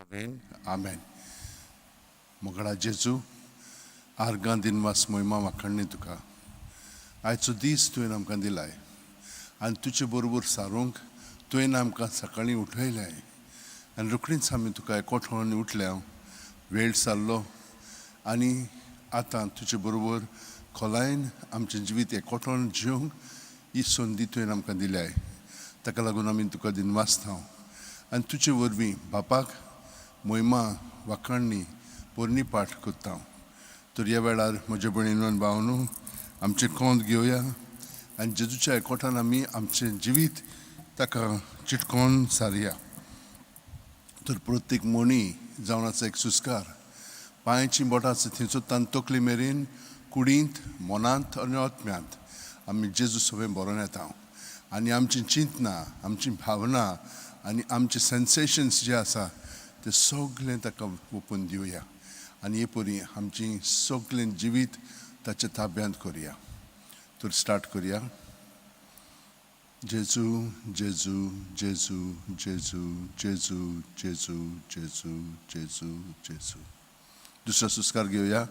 आमेन. मोगळा जेजू आर्गां दिनवास मोहिमा वाखणणी तुका आयचो दीस तुवें आमकां दिलाय आनी तुजे बरोबर सारूंक तुवें आमकां सकाळीं उठयलें आनी रोखडीच आमी तुका एकठांय उठल्या वेळ जाल्लो आनी आतां तुजे बरोबर खोलायन आमचें जिवीत एकठांय जिवंक ही संदी तुवें आमकां दिल्याय. ताका लागून आमी तुका दिनवासता आनी तुजे वरवीं बापाक मोहिमा वाखणणी पोरणी पाठ करता. तर ह्या वेळार म्हज्या भयणीनो आनी भावनो आमचें कोंत घेवया आनी जेजूच्या एकठांय आमी आमचें जिवीत ताका चिटकोवन सारया. तर प्रत्येक मोणी जावन आसा एक सुस्कार पांयाचीं बोटां आसा थंयचो तान तकली मेरेन कुडींत मनांत आनी आत्म्यांत आमी जेजू सगळें बरोवन येता आनी आमची चिंतना आमची भावना आनी आमचे सेन्सेशन्स जे आसा ते सगळें ताका ओपून दिवया आनी हे परी आमची सगळें जिवीत ताच्या ताब्यांत करुया. तर स्टार्ट करुया. जेजू जेजू जेजू जेजू जेजू जेजू जेजू जेजू जेजू. दुसरा सुस्कार घेवया.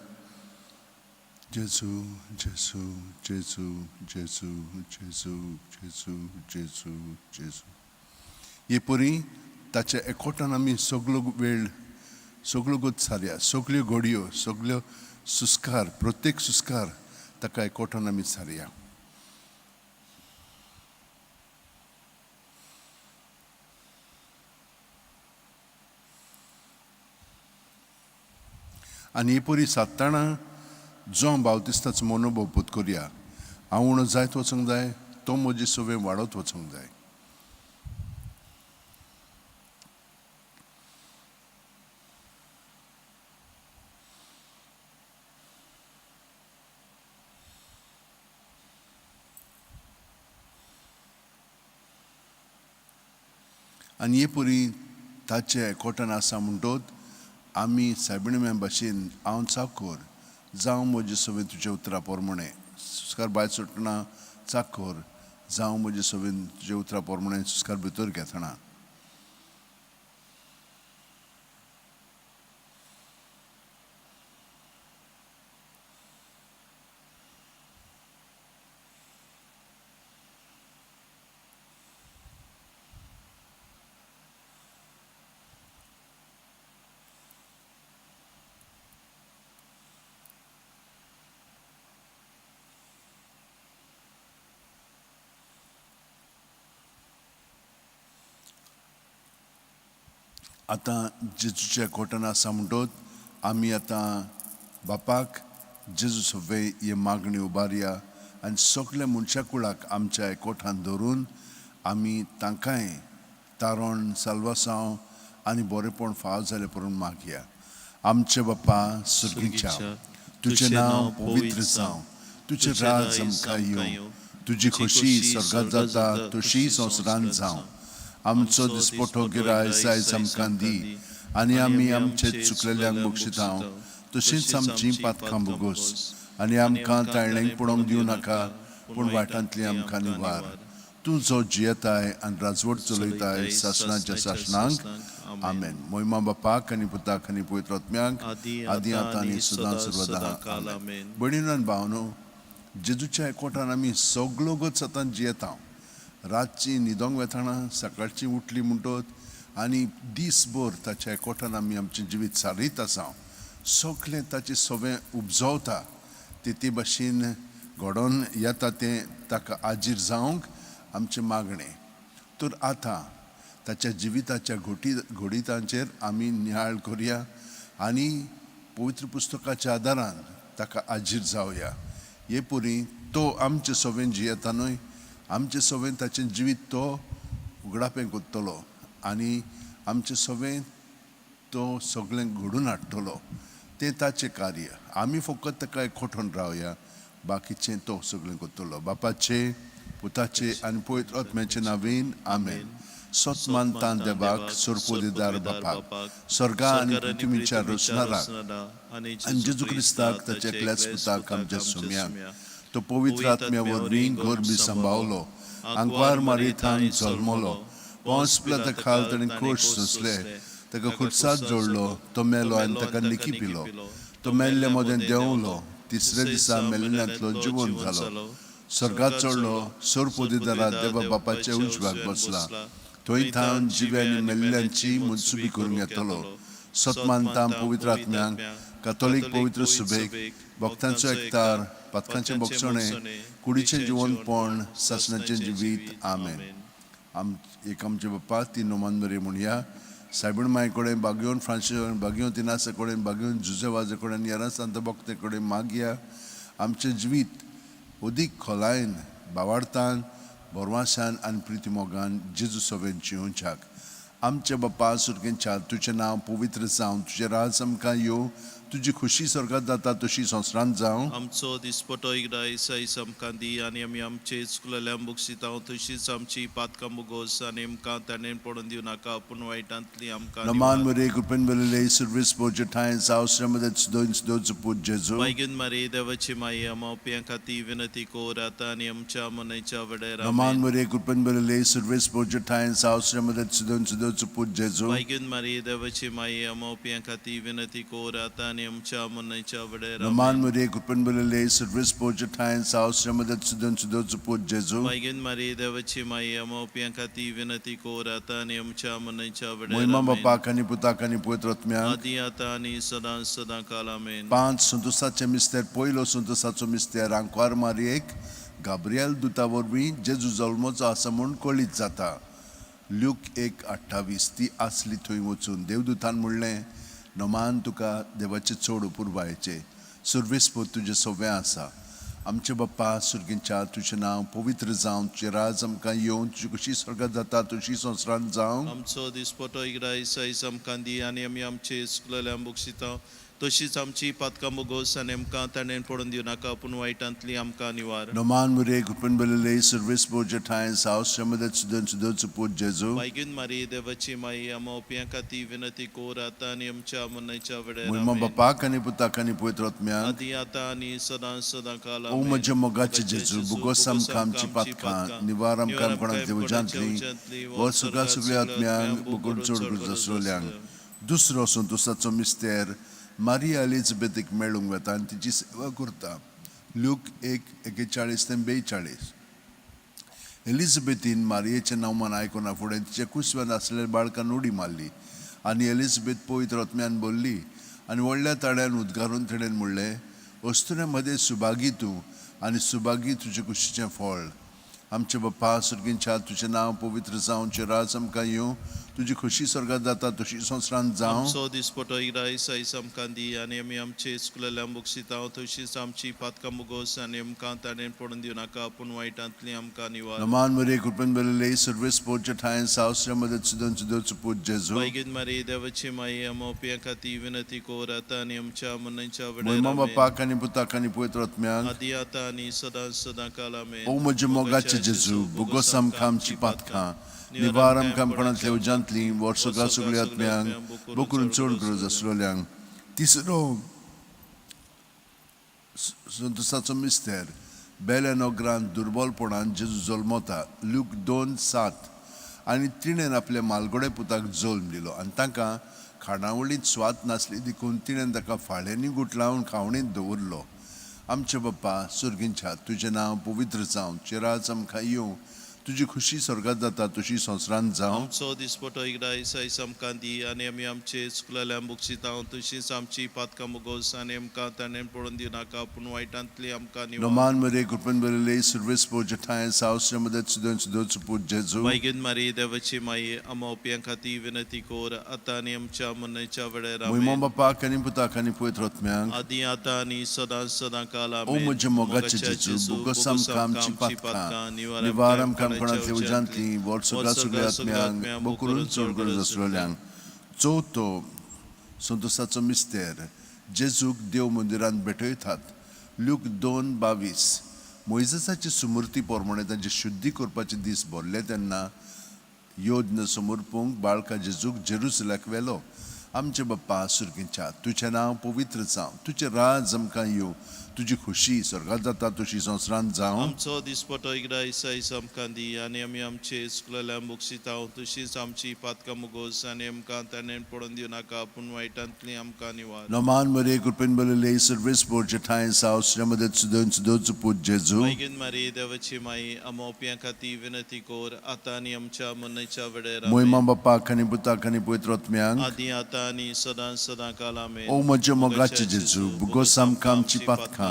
जेजू जेजू जेजू जेजू जेजू जेजू जेजू जेजू. हे परी ताच्या एकठांय आमी सगळो वेळ सगळ्यो गत सारया, सगळ्यो घडयो सगळ्यो सुस्कार प्रत्येक सुस्कार ताका एकठांय आमी सारया. आनी हे परी सात्ताना जो बावतिस्ताचो मनोभव पूत करुया. हांव उणो जायत वचूंक जाय, तो म्हजी सवय वाडत वचूंक जाय. आनी हे परी ताचे एकठांय आसा म्हणटोच आमी सायबिणी भाशेन हांव चाकोर जावं म्हजे सवेन तुज्या उतरा पोरमणें सुस्कार भायर सुटना चाकोर जावं म्हजे सवेन तुज्या उतरा पोरमणें सुस्कार भितर घेतना. आतां जेजूच्या एकठांय आसा म्हणटोच आमी आतां बापाक जेजू सवे हे मागणी उबारया आनी सगळ्या मनशा कुळाक आमच्या एकठांय धरून आमी तांकांय तारण साल्वासांव आनी बरेपण फाव जालें पळोवन मागया. आमचे बापा सुर्गीच्या तुजें नांव पवित्र जावं, तुजें राज आमकां येवं, तुजी खोशी स्वर्गांत जाता तशी संवसारांत जावं. आमचो दिसपटो गिराय आयज आमकां दी आनी आमी आमचे चुकलेल्यांक बक्षितांव तशींच आमचीं पातकां बोगोस आनी आमकां ताळणेक पडोवंक दिवं नाका पूण वायटांतली आमकां निवार. तूं जो जियेताय आनी राजवट चलयताय सासणाच्या सासणांक आमेन. मोहिमा बापाक आनी पुताक आनी पवित्र आत्म्याक आदी आतां आनी सदां सर्वदा आमेन. भयणीनो आनी भावनो जेजूच्या एकठांय आमी सगळो गत सतान जियेता. रातची न्हिदोंक वेताना सकाळची उठली म्हणटोच आनी दीसभर ताच्या एकठांय आमी आमचें जिवीत सारीत आसा. सगळें ताची सवें उपजवता ते भाशेन घडोवन येता तें ताका आजीर जावंक आमचें मागणें. तर आतां ताच्या जिविताच्या घोडितांचेर आमी नियाळ करुया आनी पवित्र पुस्तकाच्या आदारान ताका आजीर जावया. हे परी तो आमचे सवें जियेता न्हय, आमचे सवें ताचें जिवीत तो उगडापें कोत्तलो आनी आमचे सवें तो सगळें घडून हाडटलो. तें ताचें कार्य. आमी फकत ताका एकठांय रावया, बाकीचें तो सगळें कोत्तलो. बापाचे पुताचे आनी पवित्र आत्म्याचे नांवेन आमेन. सोत मानतां देवाक सोरपोदेदार बापाक स्वर्गा आनी पृथ्वीच्या रचणाराक आनी जेजू क्रिस्ताक ताच्या एकल्याच पुताक आमच्या सोम्याक तो पवित्र आत्म्या वरवीं गर्भी सांबाळलो, आंकवार मारिथान जल्मलो, पोंस पिलाता खाल ताणें क्रूस सोंसलें, ताका खुर्सात जोडलो, तो मेलो आनी ताका निकी पिलो. तो मेल्ले मोदें देंवलो, तिसरे दिसा मेल्ल्यांतलो जिवंत जालो. स्वर्गात चडलो, सोर पोदीदारात देवा बापाचे उजव्याक बसला. थंय थावन जिवे आनी मेल्ल्यांची मुनसुबी करूंक येतलो. सतमानतां पवित्र आत्म्यांक, कातोलीक पवित्र सुबेक, भक्तांचो एकतार, पातकांचे भक्षणे, कुडीचें जिवंतपण, सासणाचें जिवीत. आमेन. एक आमचे बाप्पा ती नोमान मरे म्हणया सायबीण माय कडेन बागयोन फ्रांसीस बागयोन तिनासा कडेन बागयोन जुजे वाजे कडेन येरा सांत भक्ते कडेन मागया आमचें जिवीत अदीक खोलायन बावार्थान बोरवासान आनी प्रिती मोगान जेजू सवेन जिवच्याक. आमचे बाप्पा सुरगेंच्या तुजें नांव पवित्र जावं, तुजें राज आमकां येवं, तुजी खुशी स्वर्गात जाता तशी संवसारांत जावं. आमचो दिसपटो एकदां दिसा आमकां दी आनी आमी आमचे चुकलेल्यांक बुगसितांव तशीच आमची पातकां बुगोस आनी आमकां ताणें पडून दिवं नाका पूण वायटांतली आमकां नमान मरे कृपेन बेलेले सर्वीस पोजे ठायस आवश्रमदे सुदोन सुदोच पूज जेजू. मागीन मारी देवाची माई आमोप्यां खातीर विनंती कोर आतां आनी आमच्या मनयच्या वेळार. नमान मरे कृपेन बेलेले सर्वीस पोजे ठायस आवश्रमदे सुदोन सुदोच पूज जेजू. मागीन मारी देवाची माई आमोप्यां खातीर विनंती कोर आतां आनी आमच्या मनयच्या वेळार. नमान मरे कृपेन बेलेले सर्वीस पोजे ठायस आवश्रमदे सुदोन सुदोच पूज जेजू. मागीन मारी देवाची माई आमोप्यां खातीर विनंती कोर आतां आनी आमच्या मनयच्या वेळार. महिमा बापाक आनी पुताक आनी पवित्र आत्म्याक. आदी आतां आनी सदां काल. आमेन. 5 संतोसाचे मिस्तेर पयलो संतोसाचो मिस्तेर आंकवार मारयेक गाब्रिएल दुता वरवीं जेजू जल्मोचो आसा म्हूण कळीत जाता. ल्यूक 1:28 ती आसली थंय वचून देवदूतान म्हणलें, नोमान तुका देवाचे चड पुरबायेचे सर्वीस पोत तुजें सवें आसा. आमचे बाप्पा सुर्गेंच्या तुजें नांव पवित्र जावं, तुजें राज आमकां येवं, तुजी कशी स्वर्गात जाता तशी संवसारांत जावं. आमचो दिसपटो एकदां दिसा आमकां दी आनी आमी आमचे चुकलेल्यांक बुगसितांव तशीच आमची पातकां बुगोस आनी आमकां ताणें पडून दिवं नाका पूण वायटांतली आमकां निवार. नोमान मुरे कृपेन बेलेले सर्वीस पोजे ठायस आवश्रमदे सुदोन सुदोच पूज जेजू. मागीन मारी देवाची माई आमोप्यां खातीर विनंती कोर आतां आनी आमच्या मनयच्या वेळार. महिमा बापाक आनी पुताक आनी पवित्र आत्म्याक. आदी आतां आनी सदां काल. ओ म्हज्या मोगाचे जेजू, बुगोस आमकां आमची पातकां, निवार आमकां कोणाक देवजांतली, व सगळ्या सगळ्या आत्म्यांक बुकून चड गरज आसलेल्यांक. दुसरो संतोसाचो मिस्तेर मारिया एलिझाबेथीक मेळूंक वता आनी तिची सेवा करता. ल्यूक 1:41-42. एलिझाबेथीन मारियेचें नांवमान आयकना फुडें तिच्या कुसव्यान आसलेल्या बाळकान उडी मारली आनी एलिझाबेथ पवित्र आत्म्यान बोल्ली आनी व्हडल्या ताळ्यान उद्गारून तिणेन म्हणलें, अस्तुरे मदें सुभागी तूं आनी सुभागी तुजे कुशीचें फळ. आमचे बाप्पा सुर्गेंच्या तुजें नांव पवित्र जावं, तुजें राज आमकां येवं, तुजी खुशी स्वर्गात जाता तशी संवसारांत जावं. आमचो दिसपटो एकदां दिसा आमकां दी आनी आमी आमचे चुकलेल्यांक बुगसितांव तशीच आमची पातकां बुगोस आनी आमकां ताणें पडून दिवं नाका पूण वायटांतली आमकां निवार. नमान मरे कृपेन बेलेले सर्वीस पोजे ठायस आवश्रमदे सुदोन सुदोच पूज जेजू. मागीन मारी देवाची माई आमोप्यां खातीर विनंती कोर आतां आनी आमच्या मनयच्या वेळार. महिमा बापाक आनी पुताक आनी पवित्र आत्म्याक. आदी आतां आनी सदां काल. आमेन. ओ म्हज्या मोगाचे जेजू, बुगोस आमकां आमची पातकां, निवार आमकां कोणाक देवजांतली, वर सगळ्या सगळ्या आत्म्यांक बुकून चड गरज आसलेल्यांक. तिसरो संतोसाचो मिस्तेर बेले नोगरांत दुर्बलपणान जेजू जल्मता. ल्यूक 2:7. आनी तिणेन आपल्या मालगडे पुताक जल्म दिलो आनी ताका खाणावळींत स्वाद नासली देखून तिणेन ताका फाळेंनी गुटलावन खावणींत दवरलो. आमचे बाप्पा सुर्गेंच्या तुजें नांव पवित्र जावं, तुजें राज आमकां येवं, तुजी खुशी स्वर्गात जाता तशी संवसारांत जावं. आमचो दिसपटो एकदां दिसा आमकां दी आनी आमी आमचे चुकलेल्यांक बुगसितांव तशीच आमची पातकां बुगोस आनी आमकां ताणें पडून दिवं नाका पूण वायटांतली आमकां निवार. नोमान मरे कृपेन बेलेले सर्वीस पोजे ठायस आवश्रमदे सुदोन सुदोच पूज जेजू. मागीन मारी देवाची माई आमोप्यां खातीर विनंती कोर आतां आनी आमच्या मनयच्या वेळार. महिमा बापाक आनी पुताक आनी पवित्र आत्म्याक. आदी आतां आनी सदां काल. ओ म्हज्या मोगाचे जेजू, बुगोस आमकां आमची पातकां, निवार आमकां कोणाक देवजांतली, वर सगळ्या सगळ्या आत्म्यांक बुकून चड गरज आसलेल्यांक. चवथो संतोसाचो मिस्तेर जेजूक देव मंदिरांत भेटयतात. ल्यूक 2:22. मोइजेसाची सुमूर्ती पोरमणे तांचे शुद्धी करपाचे दीस भरले तेन्ना योद्न समर्पूंक बाळका जेजूक जेरुसलेमाक व्हेलो आमचे बाप्पा सुर्गींच्या तुझें नांव पवित्र जावं, तुझें राज आमकां येवं, तुजी खुशी स्वर्गांत जाता तशी संवसारांत जावं. आमचो दिसपटो इग्रायसायस आमकां दी आनी आमी आमचे इस्कुलेल्या मुगसितांव तशीच आमची पातकां मुगोस आनी आमकां ताणें पडोवन दिवं नाका पूण वायटांतली आमकां निवार. No man Maria Kurpen Balile Service Borja Tain South Shamadet Sudan Sudozu Put Jezu. मागीन मारी देवाची माई अमोप्यां खाती विनंती कोर आता आनी आमच्या मनाच्या वेळेर Moima Bapa Kaniputa Kaniputrot Myang. आदी आता आनी सदां काल आमेन. O Moja Mogachi Jezu. Bugosam Kam Chipatka.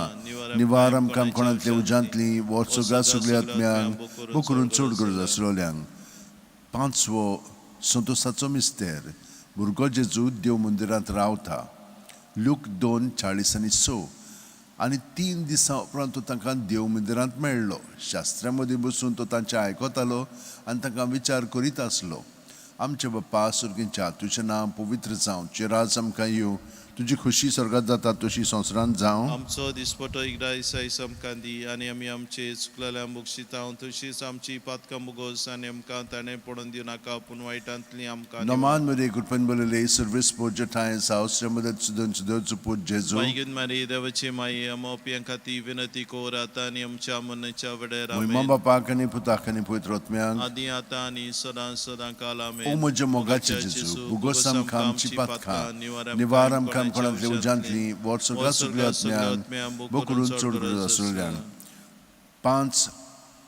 Nivaram Kam Konantli Ujantli. Wotsuga Sugliat Myang. Bukurun Churgurza Srolyang. Panswo Santosaco Mister. Burgo Jezu Dev Mundirat Rauta. Luke 2:40 आणि 3 दिसां उपरांत तो तांकां देव मंदिरांत मेळ्ळो. शास्त्रा मदीं बसून तो तांचें आयकतालो आनी तांकां विचार करीत आसलो. आमचे बाप्पा सुर्गींच्या तुजें नांव पवित्र जावं, तुजें राज आमकां येवं, तुजी खुशी स्वर्गांत जाता तशी संवसारांत जावं. आमचो दिसपटो इग्रायसायस आमकां दी आनी आमी आमचे चुकलेल्या मुगसितांव तशीच आमची पातकां मुगोस आनी आमकां ताणें पडोवन दिवं नाका पूण वायटांतली आमकां निवार. Noman Maria Kurpen Balile Service Borja Tain South Shamadet Sudan Sudozu Put Jezu. मागीन मारी देवाची माई अमोप्यां खाती विनंती कोर आता आनी आमच्या मनाच्या वेळेर Moima आमेन. Bapa Kaniputa Kaniputrot Myang. आदी आता आनी सदां काल आमेन. O Moja Mogachi Jezu. Bugosam Kam Chipatka. Nivaram Kam Konantli Ujantli. Wotsuga Sugliat Myang. Bukurun Churgurza Srolyang. 5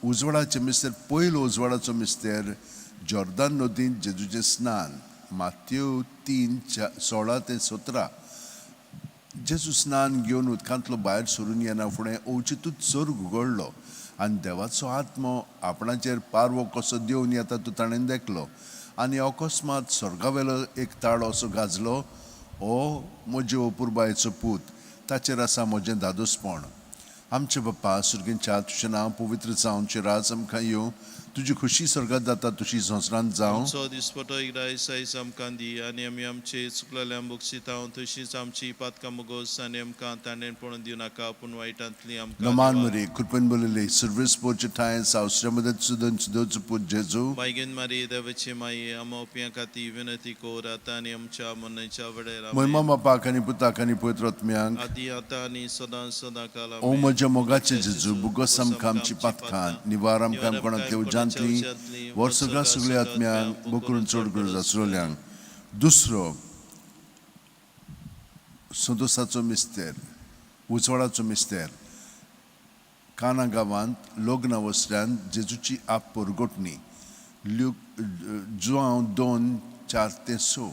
उजवाडाचे मिस्तेर पयलो उजवाडाचो मिस्तेर जॉर्दान नदींत जेजूचें स्नान. मात्यू 3:16-17. जेजू स्नान घेवन उदकांतलो भायर सरून येना फुडें अवचितूच स्वर्ग उगडलो आनी देवाचो आत्मो आपणाचेर पारवो कसो देवन येता तो ताणें देखलो आनी अकस्मात स्वर्गावेलो एक ताळो असो गाजलो. ओ म्हजे अपुरबायेचो पूत, ताचेर आसा म्हजें दादोसपण. आमचे बाप्पा सुर्गींच्या तुजें नांव पवित्र जावं, तुजें राज आमकां येवं, तुजी खुशी स्वर्गांत जाता तशी संवसारांत जावं. आमचो दिसपटो इग्रायसायस आमकां दी आनी आमी आमचे चुकलेल्या मुगसितांव तशीच आमची पातकां मुगोस आनी आमकां ताणें पडोवन दिवं नाका पूण वायटांतली आमकां Noman निवार. Maria Kurpen Balile Service Borja Tain South Shamadet Sudan Sudozu Put Jezu. मागीन मारी देवाची माई अमोप्यां खाती विनंती कोर आता आनी आमच्या मनाच्या वेळेर आमेन. Moima Bapa Kaniputa Kaniputrot Myang. आदी आता आनी सदां काल O आमेन. Moja Mogachi Jezu. Bugosam Kam Chipatka. Nivaram Kam Konantli Ujantli. वर्सुगा सगळे आत्म्यांक बकरून चड गरज Srolyang. दुसरो संतोसाचो मिस्तेर, उजवाडाचो मिस्तेर. काना गांवांत लग्न अवस्थ्यान जेजूची आप परगोटणी. जुआंव 2:4-6.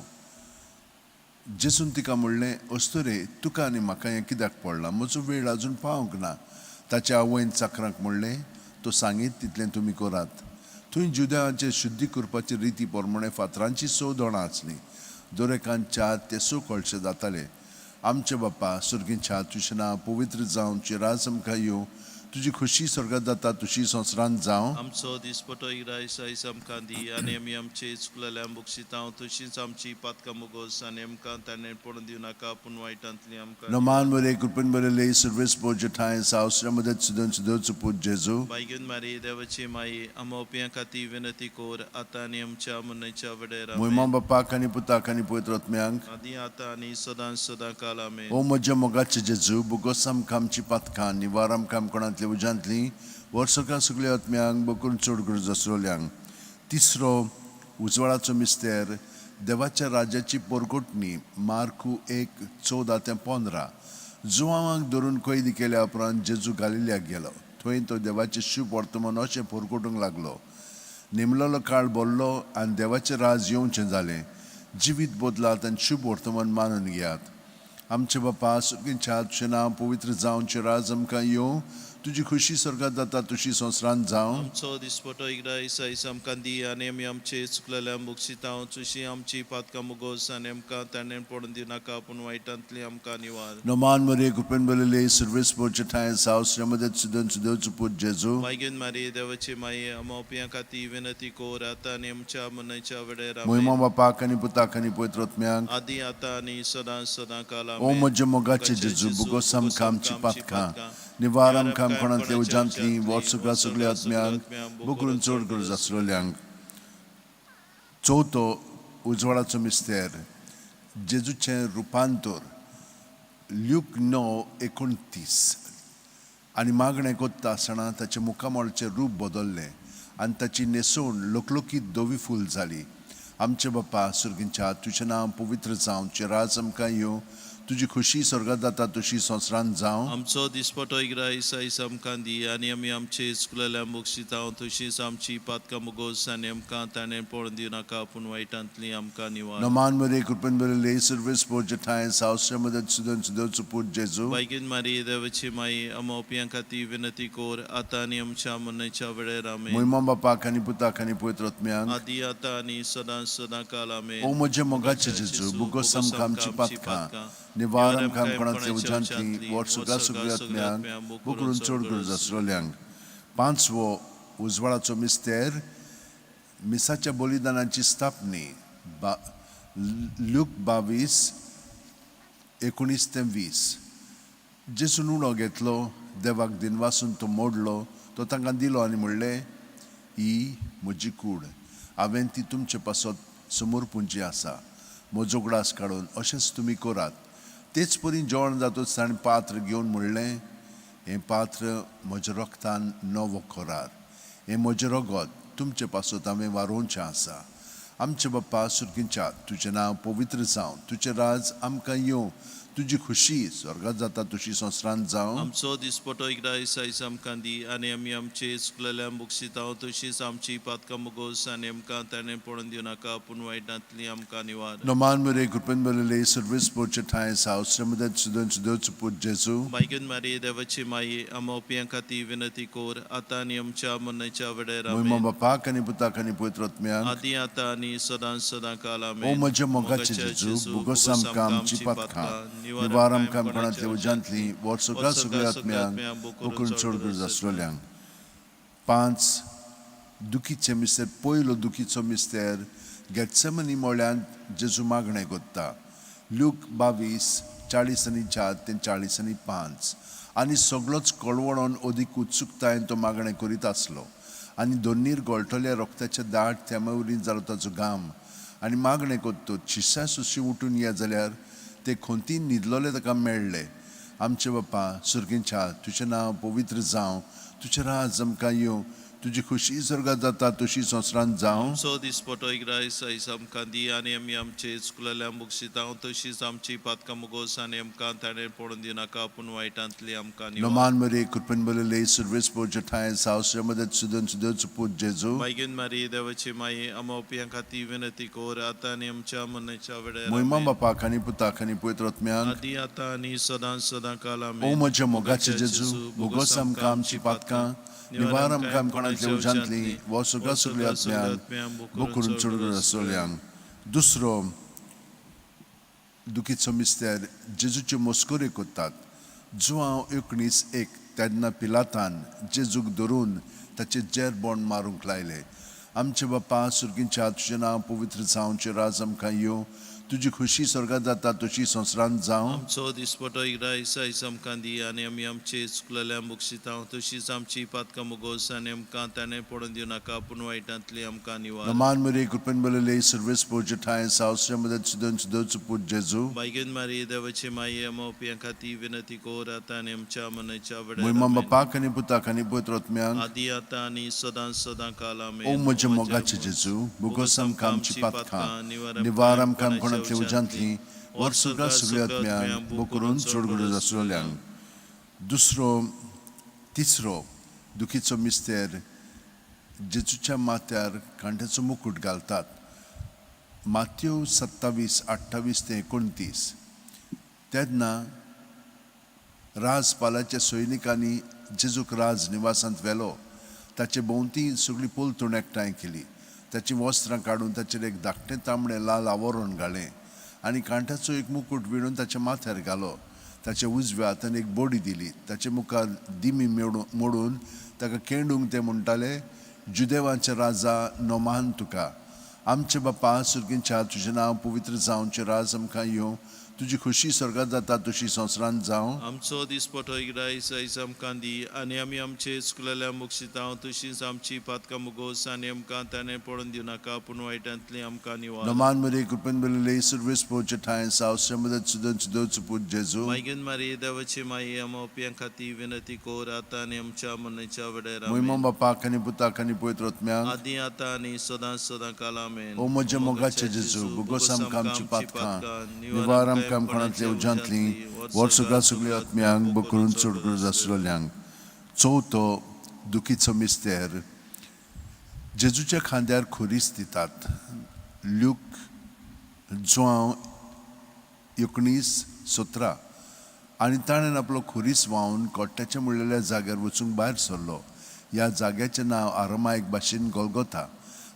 जेजून तिका म्हणलें, अस्तोरे तुका आनी म्हाका हें कित्याक पडलां, म्हजो वेळ आजून पावूंक ना. ताच्या आवयन चाकरांक म्हणलें, तो सांगीत तितलें तुमी करात. थंय जुद्यांचे शुद्धी करपाची रिती प्रमाणे फातरांची 6 दोणां आसलीं. दरेकान 4 ते 6 कळशे जाताले. आमचे बाप्पा सुर्गींच्या तुजें नांव पवित्र जावं, तुजें राज आमकां येवं, तुजी खुशी स्वर्गांत जाता तशी संवसारांत जावं. आमचो दिसपटो इग्रायसायस आमकां दी आनी आमी आमचे चुकलेल्या मुगसितांव तशीच आमची पातकां मुगोस आनी आमकां ताणें पडोवन दिवं नाका पूण वायटांतली आमकां. Noman Maria Kurpen Balile Service Borja Tain South Shamadet Sudan Sudozu Put Jezu. मागीन मारी देवाची माई अमोप्यां खाती विनंती कोर आता आनी आमच्या मनाच्या वेळेर Moima आमेन. Bapa Kaniputa Kaniputrot Myang. आदी आता आनी सदां काल आमेन. O Moja Mogachi Jezu. Bugosam Kam Chipatka. Nivaram Kam Konantli Ujantli. वर्सुगा सगळे आत्म्यांक बकरून चड गरज Srolyang. तिसरो उजवाडाचो मिस्तेर देवाच्या राज्याची परगोटणी. मार्कू 1:14-15. जुआंवांक धरून कैदी केल्या उपरांत जेजू गालिल्याक गेलो. थंय तो देवाचें शुभ वर्तमान अशें परगोटूंक लागलो. नेमलेलो काळ बोल्लो आनी देवाचें राज येवचें जालें. जिवीत बदलात आनी शुभ वर्तमान मानून घेयात. आमचे बाप्पा सुर्गींच्या तुजें नांव पवित्र जावं, तुजें राज आमकां येवं, तुजी खुशी स्वर्गांत जाता तशी संवसारांत जावं. आमचो दिसपटो इग्रायसायस आमकां दी आनी आमी आमचे चुकलेल्या मुगसितांव तशी आमची पातकां मुगोस आनी आमकां ताणें पडोवन दिवं नाका पूण वायटांतली आमकां निवार. Noman Maria Kurpen Balile Service Borja Tain South Shamadet Sudan Sudozu Put Jezu. मागीन मारी देवाची माई अमोप्यां खाती विनंती कोर आता आनी आमच्या मनाच्या वेळेर Moima आमेन. Bapa Kaniputa Kaniputrot Myang. आदी आता आनी सदां काल O आमेन. Moja Mogachi Jezu. Bugosam Kam Chipatka. Nivaram Kam Konantli Ujantli. वर्सुगा सगळे आत्म्यांक बकरून चड गरज Srolyang. चवथो उजवाडाचो मिस्तेर जेजूचें रुपांतर ल्यूक 9:29 आनी मागणें कोत्ता आसतना ताचे मुखामळाचें रूप बदल्लें आनी ताची न्हेसवण लोकलोकीत धवी फूल जाली. आमचे बाप्पा सुर्गींच्या तुजें नांव पवित्र जावं, तुजें राज आमकां येवं, तुजी खुशी स्वर्गांत जाता तशी संवसारांत जावं. आमचो दिसपटो इग्रायस आयज आमकां दी आनी आमी आमचे इस्कुलेल्या मुगशितांव तशींच आमची पातकां मुगोस आनी आमकां ताणें पळोवन दिवं नाका पूण वायटांतली आमकां निवार. Noman Maria Kurpan Berele Service Porjataya Saustra Madat Sudan Sudot Jesu. Baigin Maria देवाची माई आमो पियां खातीर विनंती कोर आतां आनी आमच्या मरणाच्या वेळार आमेन. Moimam Bapa Kani Puta Kani Puetrotmiang. आदी आतां आनी सदां काल आमेन. O Moje Mogache Jesu Bugosam Kamchi Patka. Nivaram Kam Konatli Ujantli Warsuga Sugyatmiang. Bukurun Chorgur Zasrolyang. पांचवो उजवाडाचो मिस्तेर मिसाच्या बलिदानाची स्थापनी लूक 22:19-20. जेसून उणो घेतलो, देवाक दिनवासून तो मोडलो, तो तांकां दिलो आनी म्हणलें, ही म्हजी कूड, हांवें ती तुमचे पासत समोर पुंजी आसा, म्हजो ग्रास काडून अशेंच तुमी करात. तेच परी जेवण जातूच ताणें पात्र घेवन म्हणलें, हें पात्र म्हज्या रक्तान नवो करार, हें म्हजें रगत तुमचे पासत हांवें वारोवचें आसा. आमचे बाप्पा सुर्गींच्या तुजें नांव पवित्र जावं, तुजें राज आमकां येवं, तुजी खुशी स्वर्गांत जाता तशी संवसारांत जावं. आमचो दिसपटो इग्रायस आयज आमकां दी आनी आमी आमचे इस्कुलेल्या मुगशितांव तशींच आमची पातकां मुगोस आनी आमकां ताणें पळोवन दिवं नाका पूण वायटांतली आमकां निवार. Noman Maria Kurpan Berele Service Porjataya Saustra Madat Sudan Sudot Jesu. बायगन मारी देवाची माई आमो पियां खातीर विनंती कोर आतां आनी आमच्या मरणाच्या वेळार आमेन. Moimam Bapa Kani Puta Kani Puetrotmiang. आदी आतां आनी सदां काल O आमेन. Moje Mogache Jesu Bugosam Kamchi Patka. Nivaram Kam Konatli Ujantli Warsuga Sugyatmiang. Bukurun Chorgur Zasrolyang. 5 दुखीचे मिस्तेर पयलो दुखीचो मिस्तेर गेत्सेमनी मोळ्यांत जेजू मागणें कोत्ता. लूक 22:40-4-40-5. आनी सगळोच कळवळोन ओदीक उत्सुकतायेन तो मागणें करीत आसलो आनी दोनीर गोळटले रोगताचे दाट तेमावरीन जालो ताचो घाम आनी मागणें कोत्तो शिश्या सुशी उठून या जाल्यार ते खोंतीन न्हिदलोले ताका मेळ्ळे. आमचे बाप्पा सुर्गींच्या तुजें नांव पवित्र जावं, तुजें राज आमकां येवं, तुजी खुशी स्वर्गांत जाता तशी संवसारांत जावं. आमचो दिसपटो इग्रायस आयज आमकां दी आनी आमी आमचे इस्कुलेल्या मुगशितांव तशींच आमची पातकां मुगोस आनी आमकां ताणें पळोवन दिवं नाका पूण वायटांतली आमकां निवार. Noman Maria Kurpan Berele Service Porjataya Saustra Madat Sudan Sudot Jesu. बायगन मारी देवाची माई आमो पियां खातीर विनंती कोर आतां आनी आमच्या मरणाच्या वेळार Moimam आमेन. Bapa Kani Puta Kani Puetrotmiang. आदी आतां आनी सदां काल O आमेन. Moje Mogache Jesu Bugosam Kamchi Patka. Nivaram Kam Konatli Ujantli Warsuga Sugyatmiang. Bukurun Chorgur Zasrolyang. दुसरो दुखीचो मिस्तेर जेजूचे मस्कोरे कोत्तात. जुवांव 19:1 तेन्ना पिलातान जेजूक धरून ताचे जेरबोण मारूंक लायले. आमचे बाप्पा सुर्गींच्या तुजें नांव पवित्र जावं, तुजें राज आमकां येवं, तुजी खुशी स्वर्गांत जाता तशी संवसारांत जावं. आमचो दिसपटो इग्रायस आयज आमकां दी आनी आमी आमचे इस्कुलेल्या मुगशितांव तशींच आमची पातकां मुगोस आनी आमकां ताणें पळोवन दिवं नाका पूण वायटांतली आमकां निवार. Noman Maria Kurpan Berele Service Porjataya Saustra Madat Sudan Sudot Jesu. बायगन मारी देवाची माई आमो पियां खातीर विनंती कोर आतां आनी आमच्या मरणाच्या वेळार Moimam आमेन. Bapa Kani Puta Kani Puetrotmiang. आदी आतां आनी सदां काल O आमेन. Moje Mogache Jesu Bugosam Kamchi Patka. Nivaram Kam Konatli Ujantli Warsuga Sugyatmiang. Bukurun Chorgur Zasrolyang. तिसरो दुखीचो मिस्तेर जेजूच्या माथ्यार कांट्याचो मुकुट घालतात. माथ्यू 27:28-29. तेन्ना राजपालाच्या सैनिकांनी जेजूक राज निवासांत व्हेलो. ताचे भोंवती सगळी पोलतूण एकठांय केली. ताची वस्त्रां काडून ताचेर एक धाकटें तांबडें लाल आवरण घालें आनी कांट्याचो एक मुकुट विणून ताच्या माथ्यार घालो. ताच्या उजव्या हातान एक बोडी दिली. ताचे मुखार दिमी मोडून ताका केंडूंक ते म्हणटाले, जुदेवांचे राजा नोमान तुका. आमचे बाप्पा सुर्गींच्या तुजें नांव पवित्र जावं, तुजें राज आमकां येवं, तुझी खुशी स्वर्गात जाता तशी संवसारांत जावं. आमचो दिसपटो इगडायस आयज आमकां दी आनी आमी आमचे चुकलेल्या मुक्षिता तशीच आमची पातकां मुगोस आनी आमकां ताणें पडून दिव नाका पूण वायटांतली आमकां निवार. Naman Maria Kupen Belele Service Pocha Time South Shamadat Sudan Sudan Suput Jesu. मागीन मारी देवाची माई आमोप्यां खाती विनंती कोर आता आनी आमच्या मनच्या वडेर Muimam Bapa Kani Puta Kani Poetrotmiang. आदी आता आनी सदां काल आमेन. O Moja Mogacha Jesu. Bugosam Kam Chipatka. Nivaram Kam Konatli Ujantli. Warsuga Sugliatmiang. Bukurun Surgur Zasrolyang. चौथो दुखीचो मिस्तेर जेजूच्या खांद्यार खोरीस दितात. ल्यूक 19:17 आनी ताणें आपलो खोरीस व्हांवन कोट्ट्याच्या मुळलेल्या जाग्यार वचूंक भायर सरलो. ह्या जाग्याचें नांव आरामायक भाशेन गोलगोथा.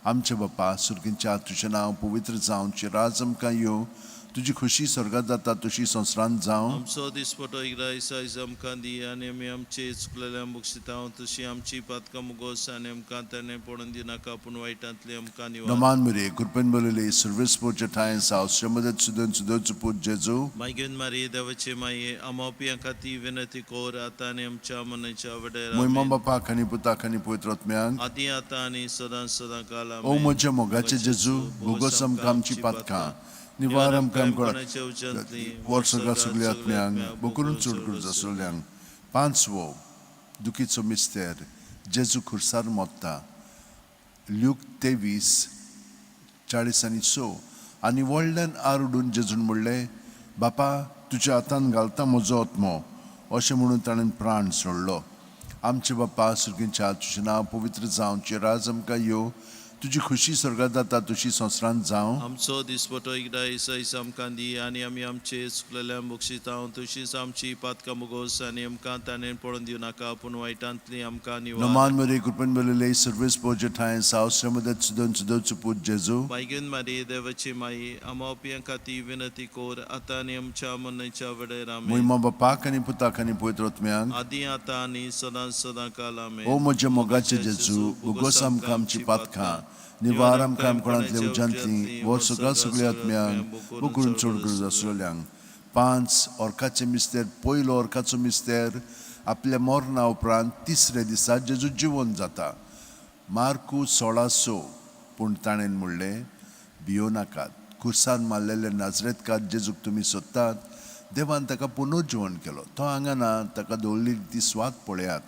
आमचे बापा सुर्गींच्या तुजें नांव पवित्र जावं, तुजें राज आमकां येवं, तुजी खुशी स्वर्गात जाता तशी संवसारांत जावं. आमचो दिसपटो इगडायस आयज आमकां दी आनी आमी आमचे चुकलेल्या मुक्षिता तशी आमची पातकां मुगोस आनी आमकां ताणें पडून दिव नाका पूण वायटांतली आमकां निवार. Naman Maria Kupen Belele Service Pocha Time South Shamadat Sudan Sudan Suput Jesu. मागीन मारी देवाची माई आमोप्यां खाती विनंती कोर आता आनी आमच्या मनच्या वडेर Muimam Bapa Kani Puta Kani Poetrotmiang. आदी आता आनी सदां काल O Moja Mogacha Jesu. Bugosam Kam Chipatka. Nivaram Kam कोणाचे उजंतली Warsaga Sugliatmiang. Bukurun Surgur Zasrolyang. Panswo दुखीचो मिस्तेर जेजू खुर्सार मोत्ता. ल्यूक 23:40 आनी व्हडल्यान आरडून जेजून म्हणलें, बापा तुज्या हातान घालता म्हजो आत्मो, अशें म्हणून ताणें प्राण सोडलो. आमचे बापा सुर्गींच्या तुजें नांव पवित्र जावं, तुजें राज आमकां येवं, तुजी खुशी स्वर्गात जाता तशी संवसारांत जावं. आमचो दिसपटो इगडायस आयज आमकां दी आनी आमी आमचे चुकलेल्या मुक्षिता तशीच आमची पातकां मुगोस आनी आमकां ताणें पडून दिव नाका पूण वायटांतली आमकां निवार. Naman Maria Kupen Belele Service Pocha Time South Shamadat Sudan Sudan Suput Jesu. मागीन मारी देवाची माई आमोप्यां खाती विनंती कोर आता आनी आमच्या मनच्या वडेर आमेन. Muimam Bapa Kani Puta Kani Poetrotmiang. आदी आता आनी सदां काल आमेन. O Moja Mogacha Jesu. Bugosam Kam Chipatka. Nivaram Kam Konatli Ujantli. Warsuga Sugliatmiang. Bukurun Surgur Zasrolyang. 5 orkaचे मिस्तेर पयलो orकाचो मिस्तेर आपल्या मरणा उपरांत तिसरे दिसा जेजू जिवंत जाता. मार्कू 16:6 पूण ताणें म्हणलें, भियो नाकात. खुर्सार मारलेले नाजरेतकार जेजूक तुमी सोदतात, देवान ताका पुनर्जीवन केलो. तो हांगा ना, ताका दवरलेली ती स्वात पळयात.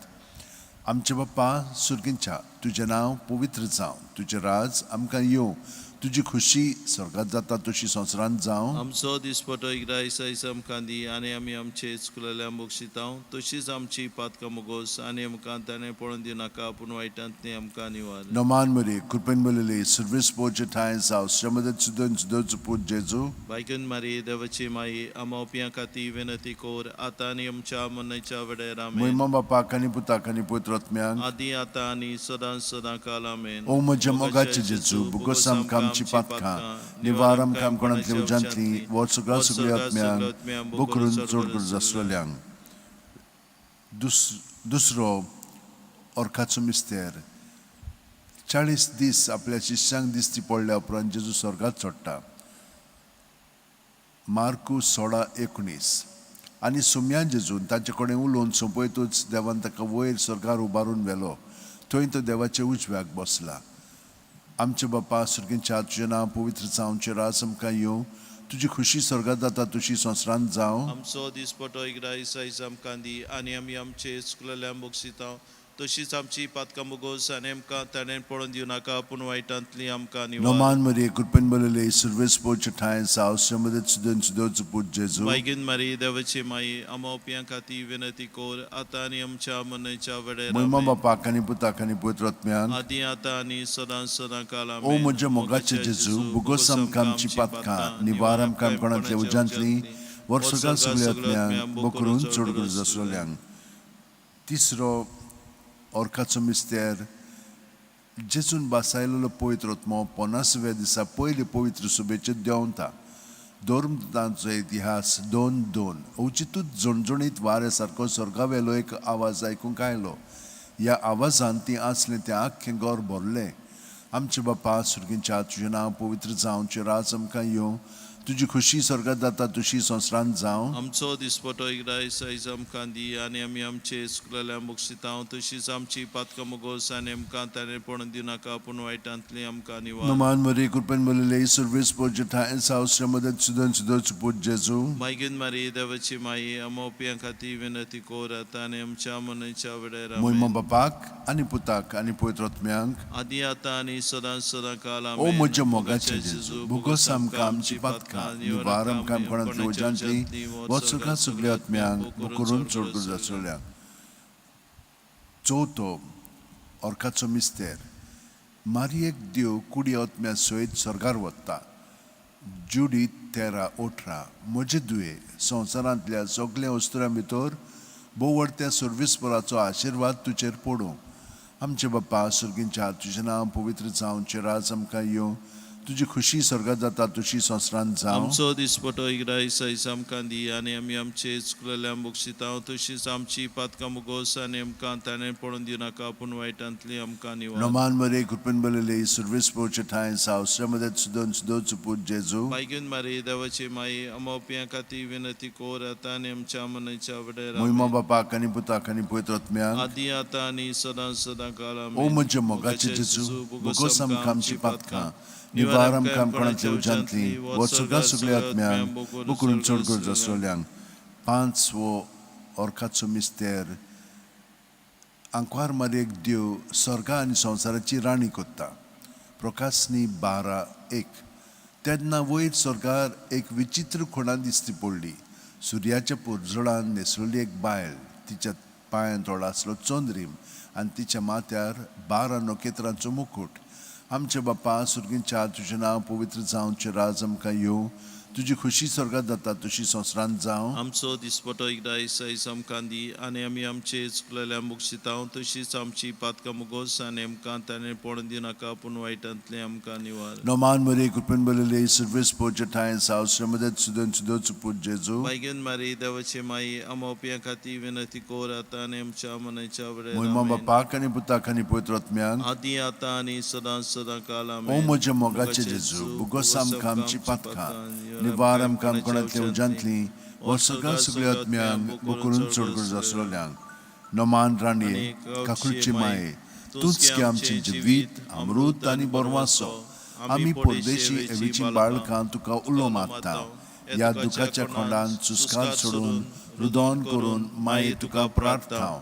आमचे बाप्पा सुर्गींच्या तुजें नांव पवित्र जावं, तुजें राज आमकां येवं, तुजी खुशी स्वर्गात जाता तशी संवसारांत जावं. आमचो दिसपटो इगडायस आयज आमकां दी आनी आमी आमचे चुकलेल्या मुक्षिता तशीच आमची पातकां मुगोस आनी आमकां ताणें पडून दिव नाका पूण वायटांतली आमकां निवार. Naman Maria Kupen Belele Service Pocha Time South Shamadat Sudan Sudan Suput Jesu. मागीन मारी देवाची माई आमोप्यां खाती विनंती कोर आता आनी आमच्या मनच्या वडेर आमेन. Muimam Bapa Kani Puta Kani Poetrotmiang. आदी आता आनी सदां काल आमेन. O Moja Mogacha Jesu. Bugosam Kam Chipatka. Nivaram Kam Konatli Ujantli. Warsuga Sugliatmiang. Bukurun Surgur Zasrolyang. दुसरो orkaचो मिस्तेर 40 दीस आपल्या शिष्यांक दिसती पडल्या उपरांत जेजू स्वर्गात चडटा. मार्कू 16:19 आनी सुम्या जेजून ताचे कडेन उलोवन सोंपयतूच देवान ताका वयर स्वर्गार उबारून व्हेलो. थंय तो देवाच्या उजव्याक बसला. आमचे बापा सुर्गींच्या तुजें नांव पवित्र जावं, तुजें राज आमकां येवं, तुजी खुशी स्वर्गात जाता तशी संवसारांत जावं. आमचो दिसपटो इगडायस आयज आमकां दी आनी आमी आमचे चुकलेल्या मुक्षिता तशीच आमची पातकां मुगोस आनी आमकां ताणें पडून दिव नाका पूण वायटांतली आमकां निवार. Naman Maria Kupen Belele Service Pocha Time South Shamadat Sudan Sudan Suput Jesu. मागीन मारी देवाची माई आमोप्यां खाती विनंती कोर आता आनी आमच्या मनच्या वडेर Muimam आमेन. Bapa Kani Puta Kani Poetrotmiang. आदी आता आनी सदां काल O आमेन. Moja Mogacha Jesu. Bugosam Kam Chipatka. Nivaram Kam Konatli Ujantli. Warsuga Sugliatmiang. Bukurun Surgur Zasrolyang. तिसरो orkaचो मिस्तेर जेजून बासायलेलो पवित्र आत्मो 50व्या दिसा पयली पवित्र सुबेचे देंवता. धर्मदांचो इतिहास 2:2 अवचितूच जणजणीत वारे सारको स्वर्गावेलो एक आवाज आयकूंक आयलो. ह्या आवाजान ती आसलें तें आख्खें घर भरलें. आमचे बापा सुर्गींच्या तुजें नांव पवित्र जावं, तुजें राज आमकां येवं, तुझी खुशी स्वर्गात जाता तशी संवसारांत जावं. आमचो दिसपटो एकदां आयज आमकां दी आनी आमी आमचे चुकलेल्या मुगसिता तशीच आमची पातकां मुगोस आनी आमकां ताणें पडून दिनाका पूण वायटांतली आमकां निवार. Naman Maria Kurpan Balile Service Pojata and South Ramadan Sudan Sudot Jesu. मागीन मारी देवाची माई अमोपियां खाती विनंती कोरात आनी आमच्या मनच्या वेळेर Moima Bapak, Ani Putak, Ani Poetrot Miang. आदी आता आणि सदा काल O Moja Mogacha Jesu. Bugosam Kam Chipatka, Nivaram Kam Konatli Ojantli, Watsuka Sugliat Miang, Bukurun Surguz Asolia. Zoto, Orkatso Mister. Mariek Dio Kudiot Mea Soit Sorgar Watta. Judy Terra Otra, Mojedue, संवसारांतल्या सगळ्या वस्तुरां भितर बोवडत्या सर्विसपराचो आशिर्वाद तुजेर पडूं. आमचे बाप्पा सुर्गींच्या तुजें नांव पवित्र जावं, चिराज आमकां येवं, तुजी खुशी स्वर्गात जाता तशी संवसारांत जावं. आमचो दिसपटो एकदां आमकां दी आनी आमी आमचे चुकलेल्या मुगसिता तशीच आमची पातकां मुगोस आनी आमकां ताणें पडून दिनाका पूण वायटांतली आमकां निवार. Noman Maria Kurpan Balile Service Pojata and South Ramadan Sudan Sudot Jesu. मागीन मारी देवाची माई अमोपियां खाती विनंती कोरात आनी आमच्या मनच्या वेळेर Moima Bapak, Ani Putak, Ani Poetrot Miang. आदी आता आणि सदा काल O Moja Mogacha Jesu. Bugosam Kam Chipatka. Nivaram Kam Konatli Ojantli, Watsuga Sugliat Miang, Bukurun Surguz Asolia. Panswo Orkatso Mister. Anquar Mariek Dio, Sorga आणि संवसाराची राणी कोत्ता. प्रकाशनी 12:1. तेन्ना वयर स्वर्गार एक विचित्र खोणां दिसती पडली. सुर्याच्या पुर्जोळान न्हेसलेली एक बायल, तिच्या पांयांत आसलो चोंदरीम आनी तिच्या माथ्यार 12 नोखेत्रांचो मुकुट. आमचे बाप्पा सुर्गींच्या तुजें नांव पवित्र जावं, चिराज आमकां येवं, तुजी खुशी स्वर्गात जाता तशी संवसारांत जावं. आमचो दिसपटो एकदां आयज आमकां दी आनी आमी आमचे चुकलेल्या मुगसिता तशीच आमची पातकां मुगोस आनी आमकां ताणें पडून दिनाका पूण वायटांतली आमकां निवार. Noman Maria Kurpan Balile Service Pojata and South Ramadan Sudan Sudot Jesu. मागीन मारी देवाची माई अमोपियां खाती विनंती कोरात आनी आमच्या मनच्या वेळेर Moima Bapak, Ani Putak, Ani Poetrot Miang. आदी आता आणि सदा काल O Moja Mogacha Jesu. Bugosam Kam Chipatka. Nivaram Kam Konatli Ujantli, Watsuga Sugliat Miang, Bukurun Surguz Asolia. Noman Rani, Kakulchi Mae, Tuts की आमची जिवीत अमृत आणि बोरवासो. आम्ही परदेशी एवीची बाळकां तुका उलो मागता. या दुखाच्या खोंडान सुस्कार सोडून रुदोन करून माये तुका प्रार्थाव.